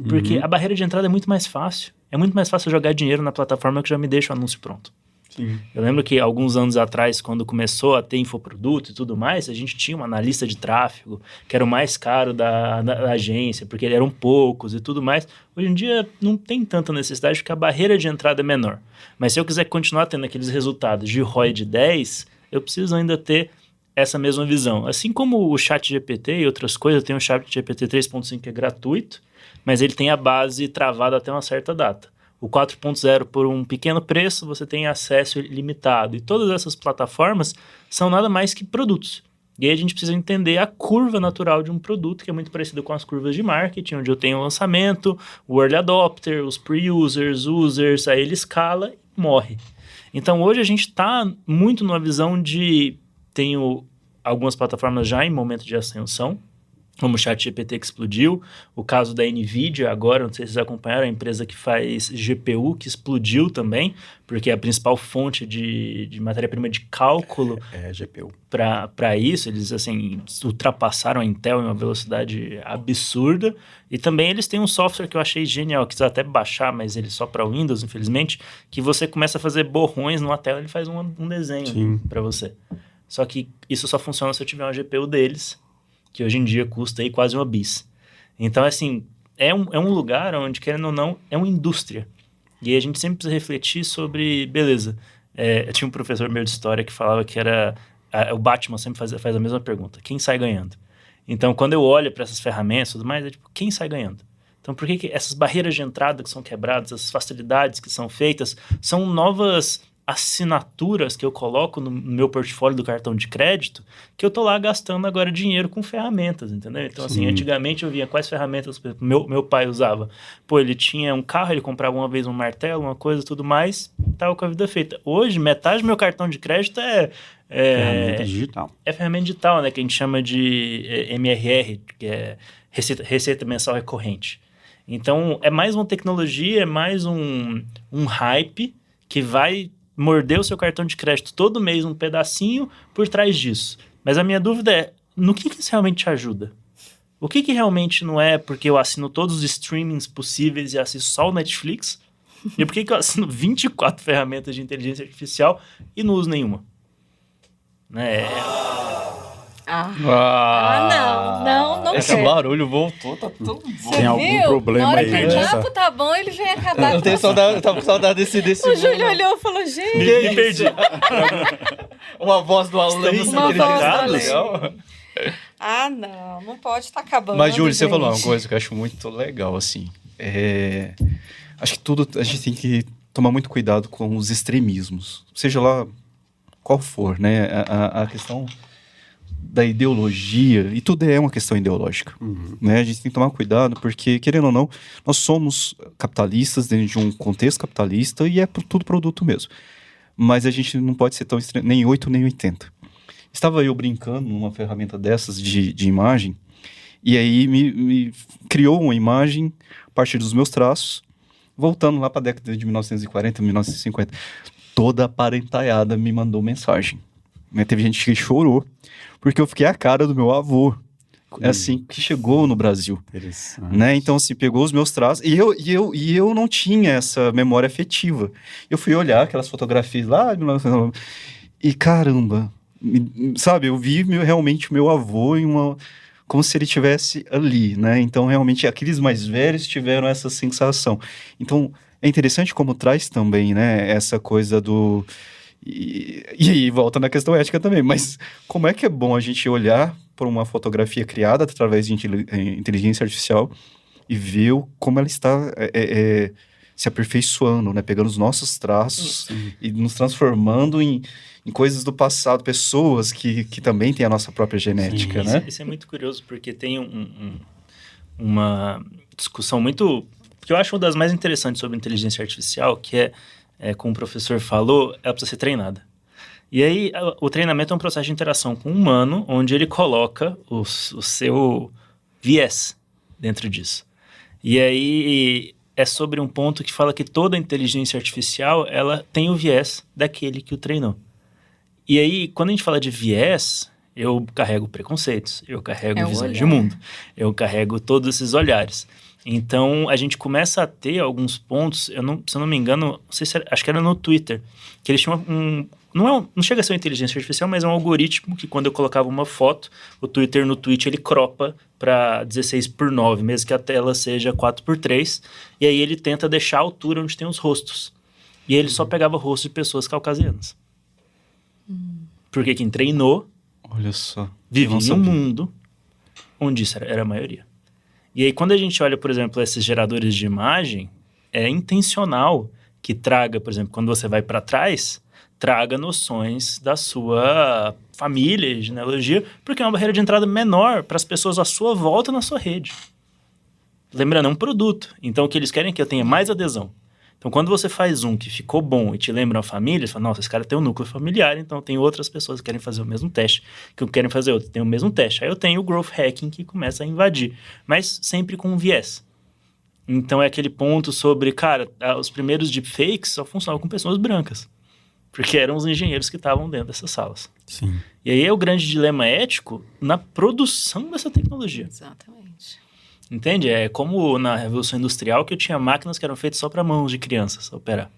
Porque a barreira de entrada é muito mais fácil. É muito mais fácil jogar dinheiro na plataforma que já me deixa o anúncio pronto. Sim. Eu lembro que alguns anos atrás, quando começou a ter infoproduto e tudo mais, a gente tinha um analista de tráfego, que era o mais caro da agência, porque eram poucos e tudo mais. Hoje em dia não tem tanta necessidade, porque a barreira de entrada é menor. Mas se eu quiser continuar tendo aqueles resultados de ROI de 10, eu preciso ainda ter essa mesma visão. Assim como o ChatGPT e outras coisas, tem o ChatGPT 3.5 que é gratuito, mas ele tem a base travada até uma certa data. O 4.0, por um pequeno preço, você tem acesso ilimitado. E todas essas plataformas são nada mais que produtos. E aí a gente precisa entender a curva natural de um produto, que é muito parecido com as curvas de marketing, onde eu tenho o lançamento, o early adopter, os pre-users, users, aí ele escala e morre. Então hoje a gente está muito numa visão de... Tenho algumas plataformas já em momento de ascensão, como o ChatGPT que explodiu, o caso da NVIDIA agora, não sei se vocês acompanharam, a empresa que faz GPU, que explodiu também, porque é a principal fonte de matéria-prima de cálculo GPU. para isso. Eles, assim, ultrapassaram a Intel em uma velocidade absurda. E também eles têm um software que eu achei genial, que precisa até baixar, mas ele só para Windows, infelizmente, que você começa a fazer borrões numa tela, ele faz um desenho para você. Só que isso só funciona se eu tiver uma GPU deles, que hoje em dia custa aí quase uma bis. Então, assim, é um lugar onde, querendo ou não, é uma indústria. E aí a gente sempre precisa refletir sobre, beleza, eu tinha um professor meu de história que falava que era, o Batman sempre faz a mesma pergunta, quem sai ganhando? Então, quando eu olho para essas ferramentas e tudo mais, é tipo, quem sai ganhando? Então, por que essas barreiras de entrada que são quebradas, essas facilidades que são feitas, são novas assinaturas que eu coloco no meu portfólio do cartão de crédito, que eu tô lá gastando agora dinheiro com ferramentas, entendeu? Então, assim, antigamente eu via quais ferramentas meu pai usava. Pô, ele tinha um carro, ele comprava uma vez um martelo, uma coisa, tudo mais, tava com a vida feita. Hoje, metade do meu cartão de crédito ferramenta digital. É ferramenta digital, né? Que a gente chama de MRR, que é Receita Mensal Recorrente. Então, é mais uma tecnologia, é mais um hype que vai morder o seu cartão de crédito todo mês um pedacinho por trás disso. Mas a minha dúvida é, no que isso realmente te ajuda? O que realmente não é porque eu assino todos os streamings possíveis e assisto só o Netflix? E por que eu assino 24 ferramentas de inteligência artificial e não uso nenhuma? Né? Não esse quero. barulho voltou, tá tudo bom. Você Tem algum viu? problema Na hora aí, que o né? papo tá bom, ele vem acabar Eu tava com saudade desse O Júlio olhou e falou, gente... Me perdi. Uma voz do além. Uma voz do além. Legal. Não pode estar acabando. Mas, Júlio, você gente. falou uma coisa que eu acho muito legal, assim. Acho que a gente tem que tomar muito cuidado com os extremismos. Seja lá qual for, né? A questão da ideologia, e tudo é uma questão ideológica, né? A gente tem que tomar cuidado, porque, querendo ou não, nós somos capitalistas dentro de um contexto capitalista e é tudo produto mesmo. Mas a gente não pode ser tão extremo, nem 8 nem 80. Estava eu brincando numa ferramenta dessas de imagem, e aí me criou uma imagem a partir dos meus traços, voltando lá para a década de 1940, 1950. Toda a parentaiada me mandou mensagem. Né? Teve gente que chorou, porque eu fiquei a cara do meu avô. É assim que chegou no Brasil. Interessante. Né? Então, assim, pegou os meus traços. E eu não tinha essa memória afetiva. Eu fui olhar aquelas fotografias lá de 1990, e caramba, sabe, eu vi realmente o meu avô como se ele estivesse ali, né? Então, realmente, aqueles mais velhos tiveram essa sensação. Então, é interessante como traz também, né, essa coisa do... E aí volta na questão ética também, mas como é que é bom a gente olhar para uma fotografia criada através de inteligência artificial e ver como ela está se aperfeiçoando, né? Pegando os nossos traços e nos transformando em coisas do passado, pessoas que também têm a nossa própria genética, né? Isso é muito curioso, porque tem uma discussão muito... que eu acho uma das mais interessantes sobre inteligência artificial, que como o professor falou, ela precisa ser treinada. E aí, o treinamento é um processo de interação com o humano, onde ele coloca o seu viés dentro disso. E aí, é sobre um ponto que fala que toda inteligência artificial, ela tem o viés daquele que o treinou. E aí, quando a gente fala de viés, eu carrego preconceitos, eu carrego visões de mundo, eu carrego todos esses olhares. Então, a gente começa a ter alguns pontos, se eu não me engano, não sei se acho que era no Twitter, que eles tinham não chega a ser uma inteligência artificial, mas é um algoritmo que quando eu colocava uma foto, o Twitter no tweet ele cropa para 16:9, mesmo que a tela seja 4:3, e aí ele tenta deixar a altura onde tem os rostos. E ele só pegava rostos de pessoas caucasianas. Porque quem treinou, olha só, vivia em um mundo onde isso era a maioria. E aí, quando a gente olha, por exemplo, esses geradores de imagem, é intencional que traga, por exemplo, quando você vai para trás, traga noções da sua família e genealogia, porque é uma barreira de entrada menor para as pessoas à sua volta na sua rede. Lembrando, é um produto. Então, o que eles querem é que eu tenha mais adesão. Então, quando você faz um que ficou bom e te lembra uma família, você fala, nossa, esse cara tem um núcleo familiar, então tem outras pessoas que querem fazer o mesmo teste, que querem fazer outro, tem o mesmo teste. Aí eu tenho o growth hacking que começa a invadir, mas sempre com um viés. Então, é aquele ponto sobre, cara, os primeiros deepfakes só funcionavam com pessoas brancas, porque eram os engenheiros que estavam dentro dessas salas. Sim. E aí é o grande dilema ético na produção dessa tecnologia. Exatamente. Entende? É como na Revolução Industrial que eu tinha máquinas que eram feitas só para mãos de crianças operar.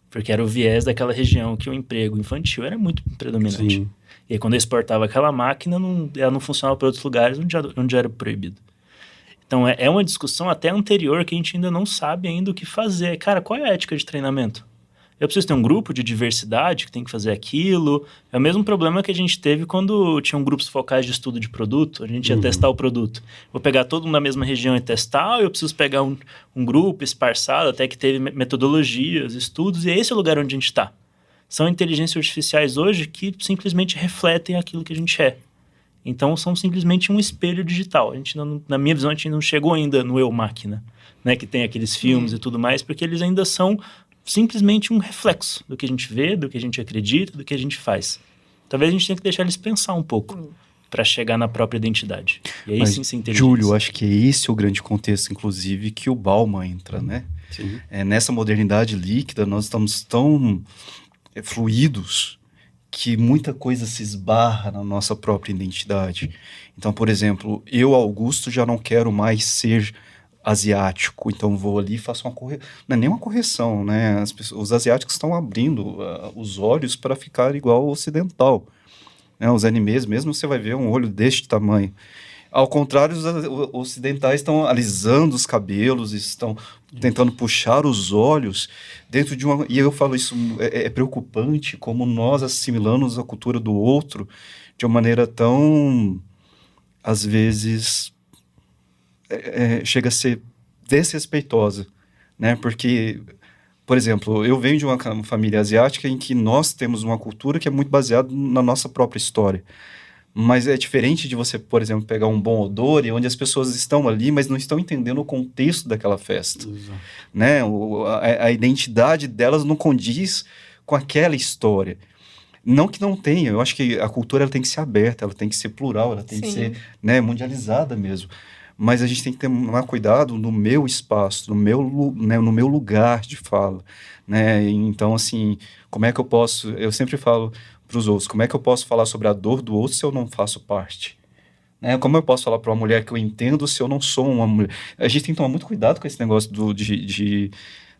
Porque era o viés daquela região que o emprego infantil era muito predominante. Sim. E aí quando eu exportava aquela máquina, ela não funcionava para outros lugares onde era proibido. Então é uma discussão até anterior que a gente ainda não sabe ainda o que fazer. Cara, qual é a ética de treinamento? Eu preciso ter um grupo de diversidade que tem que fazer aquilo. É o mesmo problema que a gente teve quando tinham grupos focais de estudo de produto. A gente ia testar o produto. Vou pegar todo mundo na mesma região e testar, ou eu preciso pegar um grupo esparçado, até que teve metodologias, estudos, e é esse o lugar onde a gente está. São inteligências artificiais hoje que simplesmente refletem aquilo que a gente é. Então, são simplesmente um espelho digital. A gente não, na minha visão, a gente não chegou ainda no eu-máquina, né, que tem aqueles filmes e tudo mais, porque eles ainda são simplesmente um reflexo do que a gente vê, do que a gente acredita, do que a gente faz. Talvez a gente tenha que deixar eles pensar um pouco para chegar na própria identidade. E aí Mas, sim ser inteligência. Júlio, acho que esse é o grande contexto, inclusive, que o Bauman entra, né? Sim. Nessa modernidade líquida, nós estamos tão fluidos que muita coisa se esbarra na nossa própria identidade. Então, por exemplo, eu, Augusto, já não quero mais ser asiático, então vou ali e faço uma correção. Não é nem uma correção, né? Os asiáticos estão abrindo os olhos para ficar igual ao ocidental. Né? Os animes, mesmo você vai ver um olho deste tamanho. Ao contrário, os ocidentais estão alisando os cabelos, estão tentando puxar os olhos dentro de uma... E eu falo isso, é preocupante como nós assimilamos a cultura do outro de uma maneira tão, às vezes... chega a ser desrespeitosa, né? Porque, por exemplo, eu venho de uma família asiática em que nós temos uma cultura que é muito baseada na nossa própria história. Mas é diferente de você, por exemplo, pegar um Bom Odori, onde as pessoas estão ali, mas não estão entendendo o contexto daquela festa. Né? A identidade delas não condiz com aquela história. Não que não tenha, eu acho que a cultura ela tem que ser aberta, ela tem que ser plural, ela tem que ser, né, mundializada mesmo. Mas a gente tem que tomar cuidado no meu espaço, no meu lugar de fala, né? Então, assim, como é que eu posso... Eu sempre falo para os outros, como é que eu posso falar sobre a dor do outro se eu não faço parte? Né? Como eu posso falar para uma mulher que eu entendo se eu não sou uma mulher? A gente tem que tomar muito cuidado com esse negócio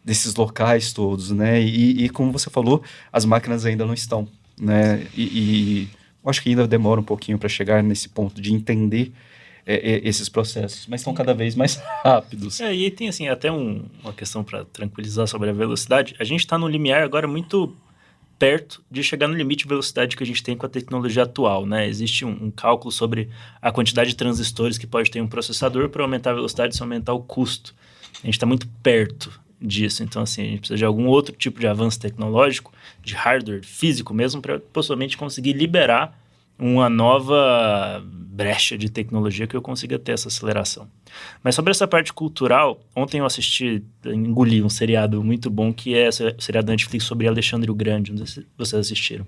desses locais todos, né? E como você falou, as máquinas ainda não estão, né? E eu acho que ainda demora um pouquinho para chegar nesse ponto de entender esses processos, mas estão cada vez mais rápidos. E aí tem assim, até uma questão para tranquilizar sobre a velocidade. A gente está no limiar agora muito perto de chegar no limite de velocidade que a gente tem com a tecnologia atual, né? Existe um cálculo sobre a quantidade de transistores que pode ter um processador para aumentar a velocidade e aumentar o custo. A gente está muito perto disso. Então, assim, a gente precisa de algum outro tipo de avanço tecnológico, de hardware físico mesmo, para possivelmente conseguir liberar uma nova brecha de tecnologia que eu consiga ter essa aceleração. Mas sobre essa parte cultural, ontem eu engoli um seriado muito bom, que é o seriado da Netflix sobre Alexandre o Grande, não sei se vocês assistiram.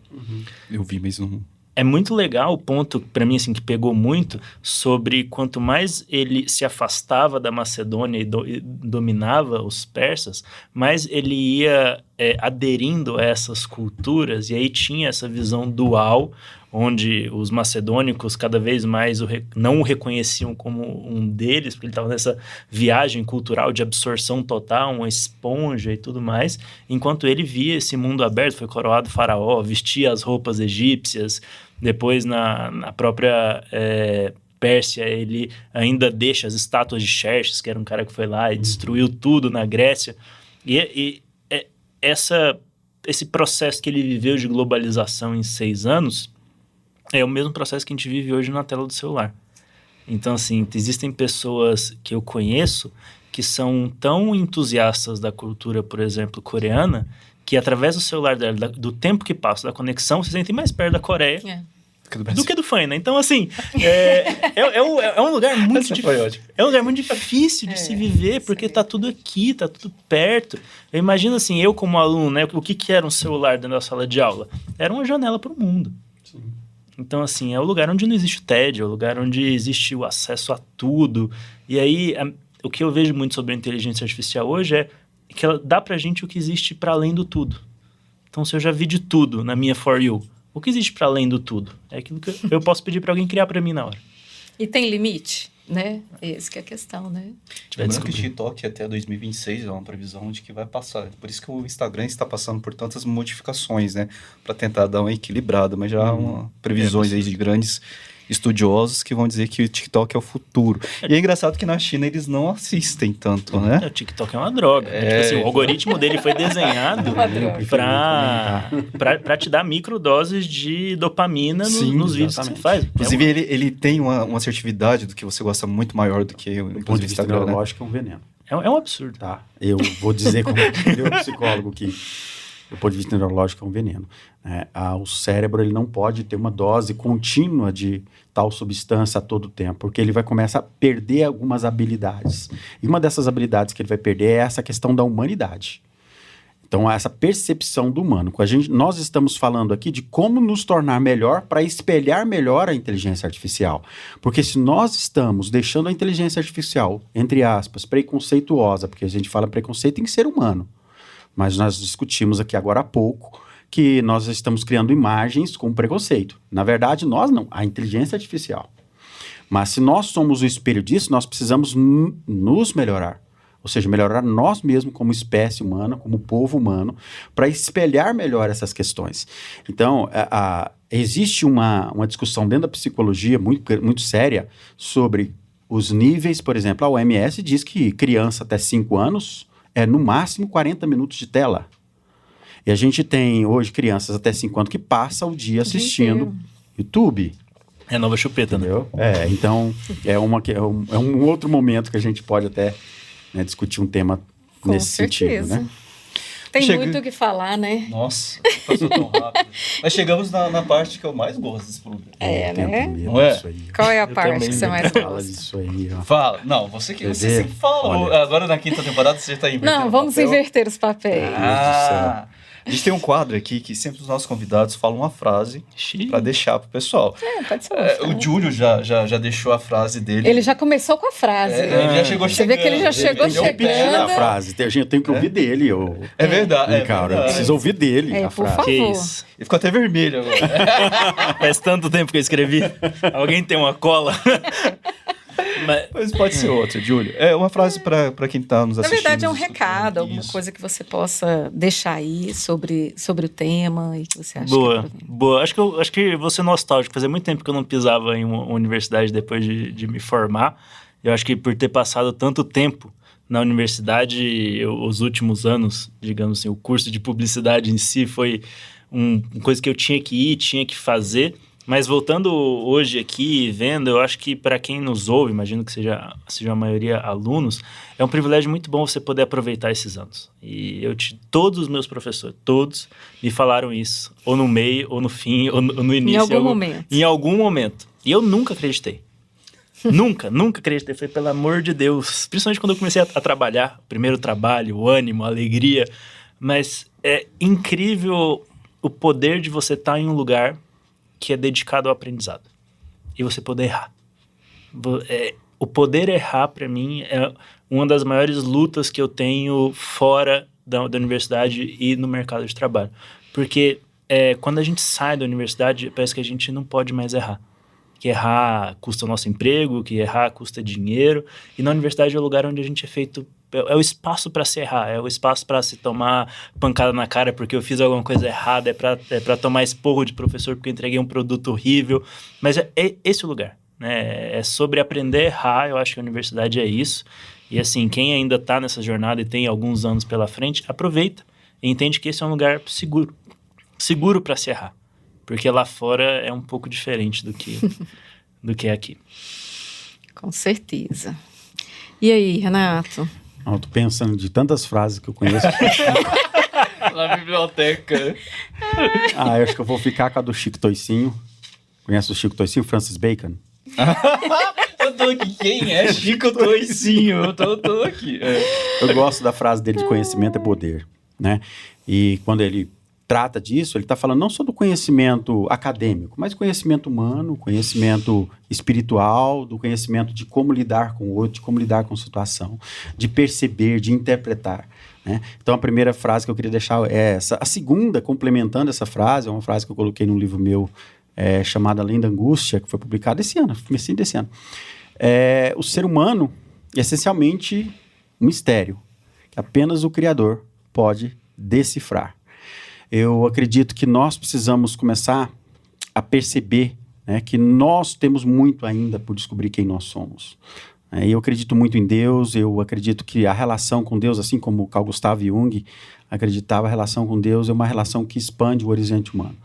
Eu vi, mas não... É muito legal o ponto, para mim, assim, que pegou muito, sobre quanto mais ele se afastava da Macedônia e dominava os persas, mais ele ia aderindo a essas culturas, e aí tinha essa visão dual, onde os macedônicos cada vez mais não o reconheciam como um deles, porque ele estava nessa viagem cultural de absorção total, uma esponja e tudo mais, enquanto ele via esse mundo aberto, foi coroado faraó, vestia as roupas egípcias, depois na própria Pérsia ele ainda deixa as estátuas de Xerxes, que era um cara que foi lá e destruiu tudo na Grécia, e esse processo que ele viveu de globalização em 6 anos é o mesmo processo que a gente vive hoje na tela do celular. Então, assim, existem pessoas que eu conheço que são tão entusiastas da cultura, por exemplo, coreana, que através do celular dela, do tempo que passa, da conexão, se sentem mais perto da Coreia do que do Faina. Então, assim, é um lugar muito difícil. É um lugar muito difícil de se viver, porque tá tudo aqui, tá tudo perto. Eu imagino, assim, eu como aluno, né? O que era um celular dentro da sala de aula? Era uma janela para o mundo. Sim. Então, assim, é o lugar onde não existe o tédio, é o lugar onde existe o acesso a tudo. E aí, o que eu vejo muito sobre a inteligência artificial hoje é que ela dá pra gente o que existe para além do tudo. Então, se eu já vi de tudo na minha For You, o que existe para além do tudo? É aquilo que eu posso pedir para alguém criar para mim na hora. E tem limite, né? Essa que é a questão, né? Lembrando que o TikTok até 2026 é uma previsão de que vai passar. Por isso que o Instagram está passando por tantas modificações, né? Para tentar dar uma equilibrada. Mas já há previsões aí de grandes estudiosos que vão dizer que o TikTok é o futuro. E é engraçado que na China eles não assistem tanto, né? O TikTok é uma droga. Tipo assim, o algoritmo dele foi desenhado para te dar microdoses de dopamina nos vídeos que você faz. Inclusive, ele tem uma assertividade do que você gosta muito maior do que o Instagram. Neurológico, é um veneno. É um absurdo. Tá. Eu vou dizer como psicólogo que do ponto de vista neurológico é um veneno. O cérebro ele não pode ter uma dose contínua de tal substância a todo tempo, porque ele vai começar a perder algumas habilidades. E uma dessas habilidades que ele vai perder é essa questão da humanidade. Então, essa percepção do humano. Nós estamos falando aqui de como nos tornar melhor para espelhar melhor a inteligência artificial. Porque se nós estamos deixando a inteligência artificial, entre aspas, preconceituosa, porque a gente fala preconceito em ser humano, mas nós discutimos aqui agora há pouco que nós estamos criando imagens com preconceito. Na verdade, nós não, a inteligência artificial. Mas se nós somos o espelho disso, nós precisamos nos melhorar. Ou seja, melhorar nós mesmos como espécie humana, como povo humano, para espelhar melhor essas questões. Então, existe uma discussão dentro da psicologia muito séria sobre os níveis, por exemplo, a OMS diz que criança até 5 anos é no máximo 40 minutos de tela. E a gente tem hoje crianças até 5 anos que passam o dia assistindo YouTube. É nova chupeta, entendeu? Então é um outro momento que a gente pode até discutir um tema nesse sentido, né? Tem muito o que falar, né? Nossa, passou tão rápido. Mas chegamos na parte que eu mais gosto desse programa. Né? Não é? Qual é a parte que você mais gosta? Fala disso aí, ó. Fala. Não, você sempre fala. Agora na quinta temporada você está invertendo. Não, vamos inverter os papéis. A gente tem um quadro aqui que sempre os nossos convidados falam uma frase para deixar pro pessoal. Pode ser. O Júlio já deixou a frase dele. Ele já começou com a frase. Ele já chegou chegando. Você vê que ele já chegou chegando. A frase. Eu tenho que ouvir dele. É verdade. Cara, eu preciso ouvir dele a frase. Por favor. Que isso? Ele ficou até vermelho agora. Faz tanto tempo que eu escrevi. Alguém tem uma cola? Mas pode ser outra, Júlio. É uma frase para quem está nos assistindo. Na verdade, é um recado, alguma coisa que você possa deixar aí sobre o tema e que você acha Boa. Acho que vou ser nostálgico. Fazia muito tempo que eu não pisava em uma universidade depois de me formar. Eu acho que por ter passado tanto tempo na universidade, os últimos anos, digamos assim, o curso de publicidade em si foi uma coisa que eu tinha que ir, tinha que fazer. Mas voltando hoje aqui, vendo, eu acho que para quem nos ouve, imagino que seja a maioria alunos, é um privilégio muito bom você poder aproveitar esses anos. E todos os meus professores, todos, me falaram isso, ou no meio, ou no fim, ou no início. Em algum momento. E eu nunca acreditei. Nunca acreditei. Foi pelo amor de Deus. Principalmente quando eu comecei a trabalhar, o primeiro trabalho, o ânimo, a alegria. Mas é incrível o poder de você estar em um lugar que é dedicado ao aprendizado. E você poder errar. O poder errar, para mim, é uma das maiores lutas que eu tenho fora da universidade e no mercado de trabalho. Porque quando a gente sai da universidade, parece que a gente não pode mais errar. Que errar custa o nosso emprego, que errar custa dinheiro. E na universidade é o lugar onde a gente é feito... É o espaço para se errar, é o espaço para se tomar pancada na cara porque eu fiz alguma coisa errada, é para tomar esporro de professor porque eu entreguei um produto horrível. Mas é esse o lugar, né? É sobre aprender a errar, eu acho que a universidade é isso. E assim, quem ainda está nessa jornada e tem alguns anos pela frente, aproveita e entende que esse é um lugar seguro para se errar. Porque lá fora é um pouco diferente do que é aqui. Com certeza. E aí, Renato? Eu tô pensando de tantas frases que eu conheço. Na biblioteca. Eu acho que eu vou ficar com a do Chico Toicinho. Conhece o Chico Toicinho, Francis Bacon? Eu tô aqui, quem é Chico Toicinho? Eu tô aqui. Eu gosto da frase dele de conhecimento é poder, né? E quando ele trata disso, ele está falando não só do conhecimento acadêmico, mas conhecimento humano, conhecimento espiritual, do conhecimento de como lidar com o outro, de como lidar com a situação, de perceber, de interpretar, né? Então, a primeira frase que eu queria deixar é essa. A segunda, complementando essa frase, é uma frase que eu coloquei num livro meu chamado Além da Angústia, que foi publicado esse ano, comecinho desse ano. O ser humano é essencialmente um mistério que apenas o Criador pode decifrar. Eu acredito que nós precisamos começar a perceber, né, que nós temos muito ainda por descobrir quem nós somos. Eu acredito muito em Deus, eu acredito que a relação com Deus, assim como Carl Gustav Jung acreditava, a relação com Deus é uma relação que expande o horizonte humano.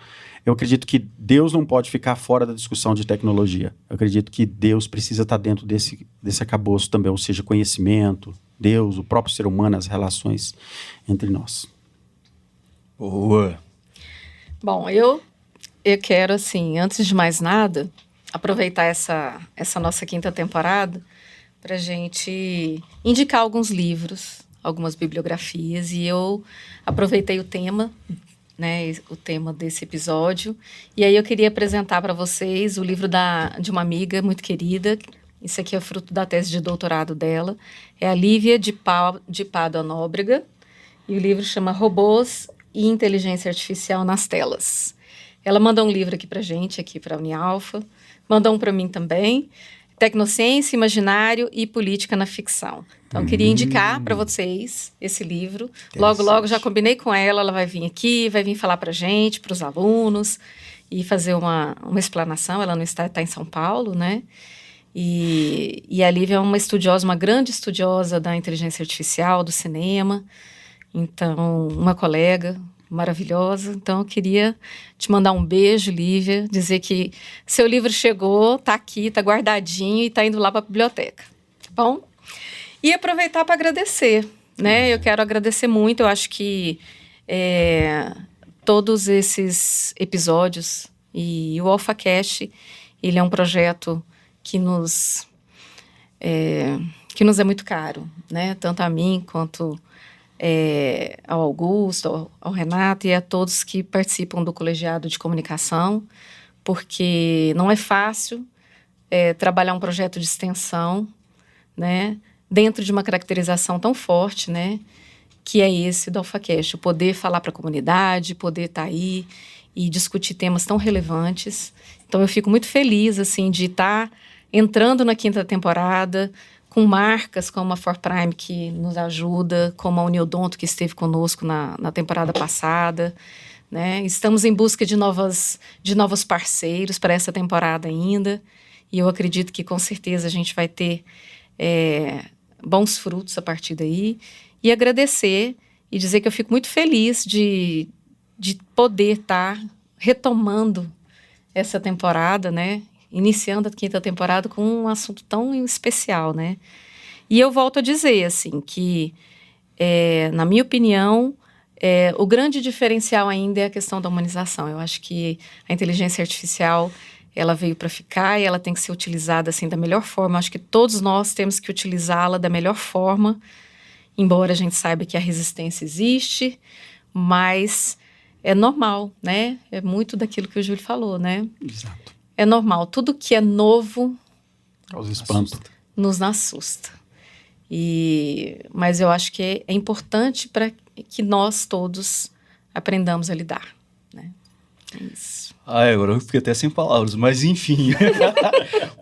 Eu acredito que Deus não pode ficar fora da discussão de tecnologia. Eu acredito que Deus precisa estar dentro desse arcabouço também, ou seja, conhecimento, Deus, o próprio ser humano, as relações entre nós. Boa. Bom, eu quero, assim, antes de mais nada, aproveitar essa nossa quinta temporada para a gente indicar alguns livros, algumas bibliografias, e eu aproveitei o tema, né, o tema desse episódio, e aí eu queria apresentar para vocês o livro de uma amiga muito querida. Isso aqui é fruto da tese de doutorado dela, é a Lívia de Pádua Nóbrega, e o livro chama Robôs e Inteligência Artificial nas Telas. Ela mandou um livro aqui para gente, aqui para a Unialfa, mandou um para mim também, Tecnociência, Imaginário e Política na Ficção. Então, eu queria indicar para vocês esse livro. Logo, logo, já combinei com ela, ela vai vir aqui, vai vir falar para a gente, para os alunos, e fazer uma explanação. Ela não está em São Paulo, né? E a Lívia é uma estudiosa, uma grande estudiosa da inteligência artificial, do cinema. Então, uma colega maravilhosa. Então, eu queria te mandar um beijo, Lívia, dizer que seu livro chegou, está aqui, está guardadinho e está indo lá para a biblioteca. Tá bom? E aproveitar para agradecer, né? Eu quero agradecer muito. Eu acho que todos esses episódios e o AlphaCast, ele é um projeto que nos é muito caro, né? Tanto a mim quanto ao Augusto, ao Renato e a todos que participam do colegiado de comunicação, porque não é fácil trabalhar um projeto de extensão, né, dentro de uma caracterização tão forte, né, que é esse do AlphaCast, o poder falar para a comunidade, poder estar aí e discutir temas tão relevantes. Então, eu fico muito feliz assim, de estar entrando na quinta temporada, com marcas como a ForPrime, que nos ajuda, como a Uniodonto, que esteve conosco na temporada passada, né? Estamos em busca de novos parceiros para essa temporada ainda, e eu acredito que, com certeza, a gente vai ter bons frutos a partir daí. E agradecer e dizer que eu fico muito feliz de poder estar retomando essa temporada, né? Iniciando a quinta temporada com um assunto tão especial, né? E eu volto a dizer, assim, que, na minha opinião, o grande diferencial ainda é a questão da humanização. Eu acho que a inteligência artificial, ela veio para ficar e ela tem que ser utilizada, assim, da melhor forma. Eu acho que todos nós temos que utilizá-la da melhor forma, embora a gente saiba que a resistência existe, mas é normal, né? É muito daquilo que o Júlio falou, né? Exato. É normal. Tudo que é novo Causa espanto. nos assusta. Mas eu acho que é importante para que nós todos aprendamos a lidar, né? É isso. Agora eu fiquei até sem palavras, mas enfim.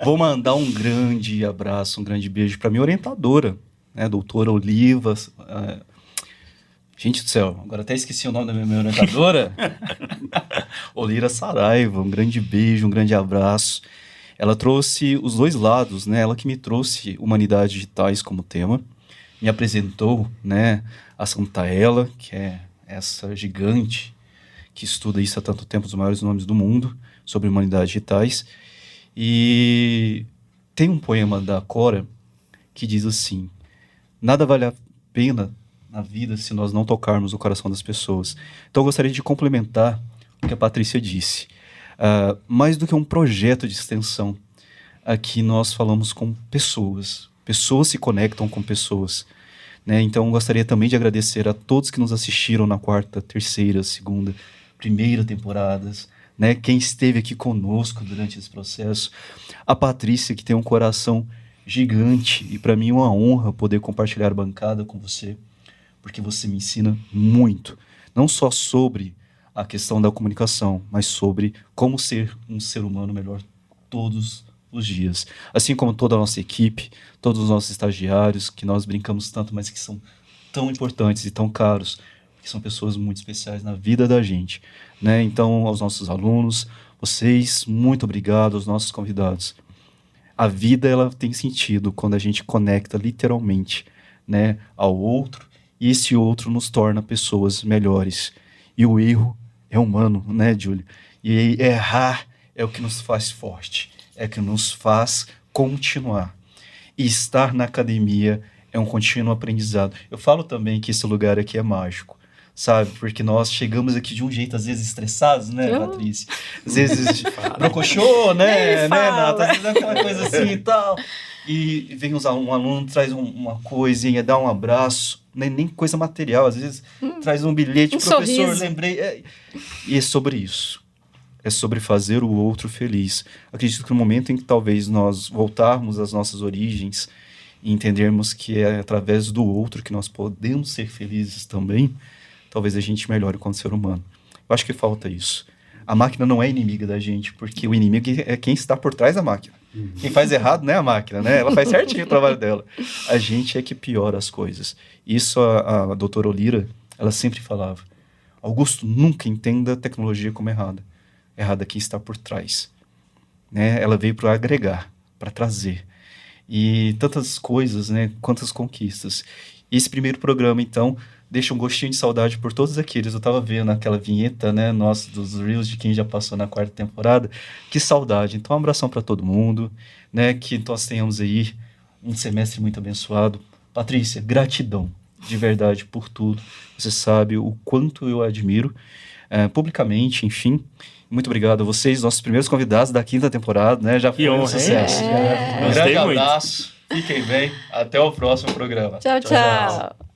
Vou mandar um grande abraço, um grande beijo para minha orientadora, né, doutora Oliva. Gente do céu, agora até esqueci o nome da minha orientadora. Olira Saraiva, um grande beijo, um grande abraço. Ela trouxe os dois lados, né? Ela que me trouxe humanidades digitais como tema, me apresentou, né, a Santaella, que é essa gigante que estuda isso há tanto tempo, os maiores nomes do mundo, sobre humanidades digitais. E tem um poema da Cora que diz assim: nada vale a pena na vida se nós não tocarmos o coração das pessoas. Então eu gostaria de complementar o que a Patrícia disse. Mais do que um projeto de extensão, aqui nós falamos com pessoas. Pessoas se conectam com pessoas. Né? Então, gostaria também de agradecer a todos que nos assistiram na 4ª, 3ª, 2ª, 1ª temporadas, né? Quem esteve aqui conosco durante esse processo. A Patrícia, que tem um coração gigante, e para mim é uma honra poder compartilhar a bancada com você, porque você me ensina muito, não só sobre a questão da comunicação, mas sobre como ser um ser humano melhor todos os dias. Assim como toda a nossa equipe, todos os nossos estagiários, que nós brincamos tanto, mas que são tão importantes e tão caros, que são pessoas muito especiais na vida da gente. Né? Então, aos nossos alunos, vocês, muito obrigado, aos nossos convidados. A vida, ela tem sentido quando a gente conecta literalmente, né, ao outro, e esse outro nos torna pessoas melhores. E o erro é humano, né, Júlio? E errar é o que nos faz forte, é o que nos faz continuar. E estar na academia é um contínuo aprendizado. Eu falo também que esse lugar aqui é mágico, sabe? Porque nós chegamos aqui de um jeito, às vezes, estressados, né, Patrícia? Às vezes, brocochô, né, Nata? Às vezes é aquela coisa assim e tal. E vem um aluno, traz uma coisinha, dá um abraço, nem coisa material, às vezes traz um bilhete, professor, sorriso. lembrei. E é sobre isso. É sobre fazer o outro feliz. Acredito que no momento em que talvez nós voltarmos às nossas origens e entendermos que é através do outro que nós podemos ser felizes também, talvez a gente melhore como ser humano. Eu acho que falta isso. A máquina não é inimiga da gente, porque o inimigo é quem está por trás da máquina. Quem faz errado não é a máquina, né? Ela faz certinho o trabalho dela. A gente é que piora as coisas. Isso a doutora Olira, ela sempre falava. Augusto, nunca entenda a tecnologia como errada. Errada quem está por trás. Né? Ela veio para agregar, para trazer. E tantas coisas, né? Quantas conquistas. E esse primeiro programa, então, deixa um gostinho de saudade por todos aqueles. Eu estava vendo aquela vinheta, né, nossa, dos Reels de quem já passou na 4ª temporada. Que saudade. Então, um abração para todo mundo, né? Que nós tenhamos aí um semestre muito abençoado. Patrícia, gratidão, de verdade, por tudo. Você sabe o quanto eu admiro, publicamente, enfim. Muito obrigado a vocês, nossos primeiros convidados da 5ª temporada, né? Já foi um sucesso. Um grande abraço. Fiquem bem. Até o próximo programa. Tchau, tchau.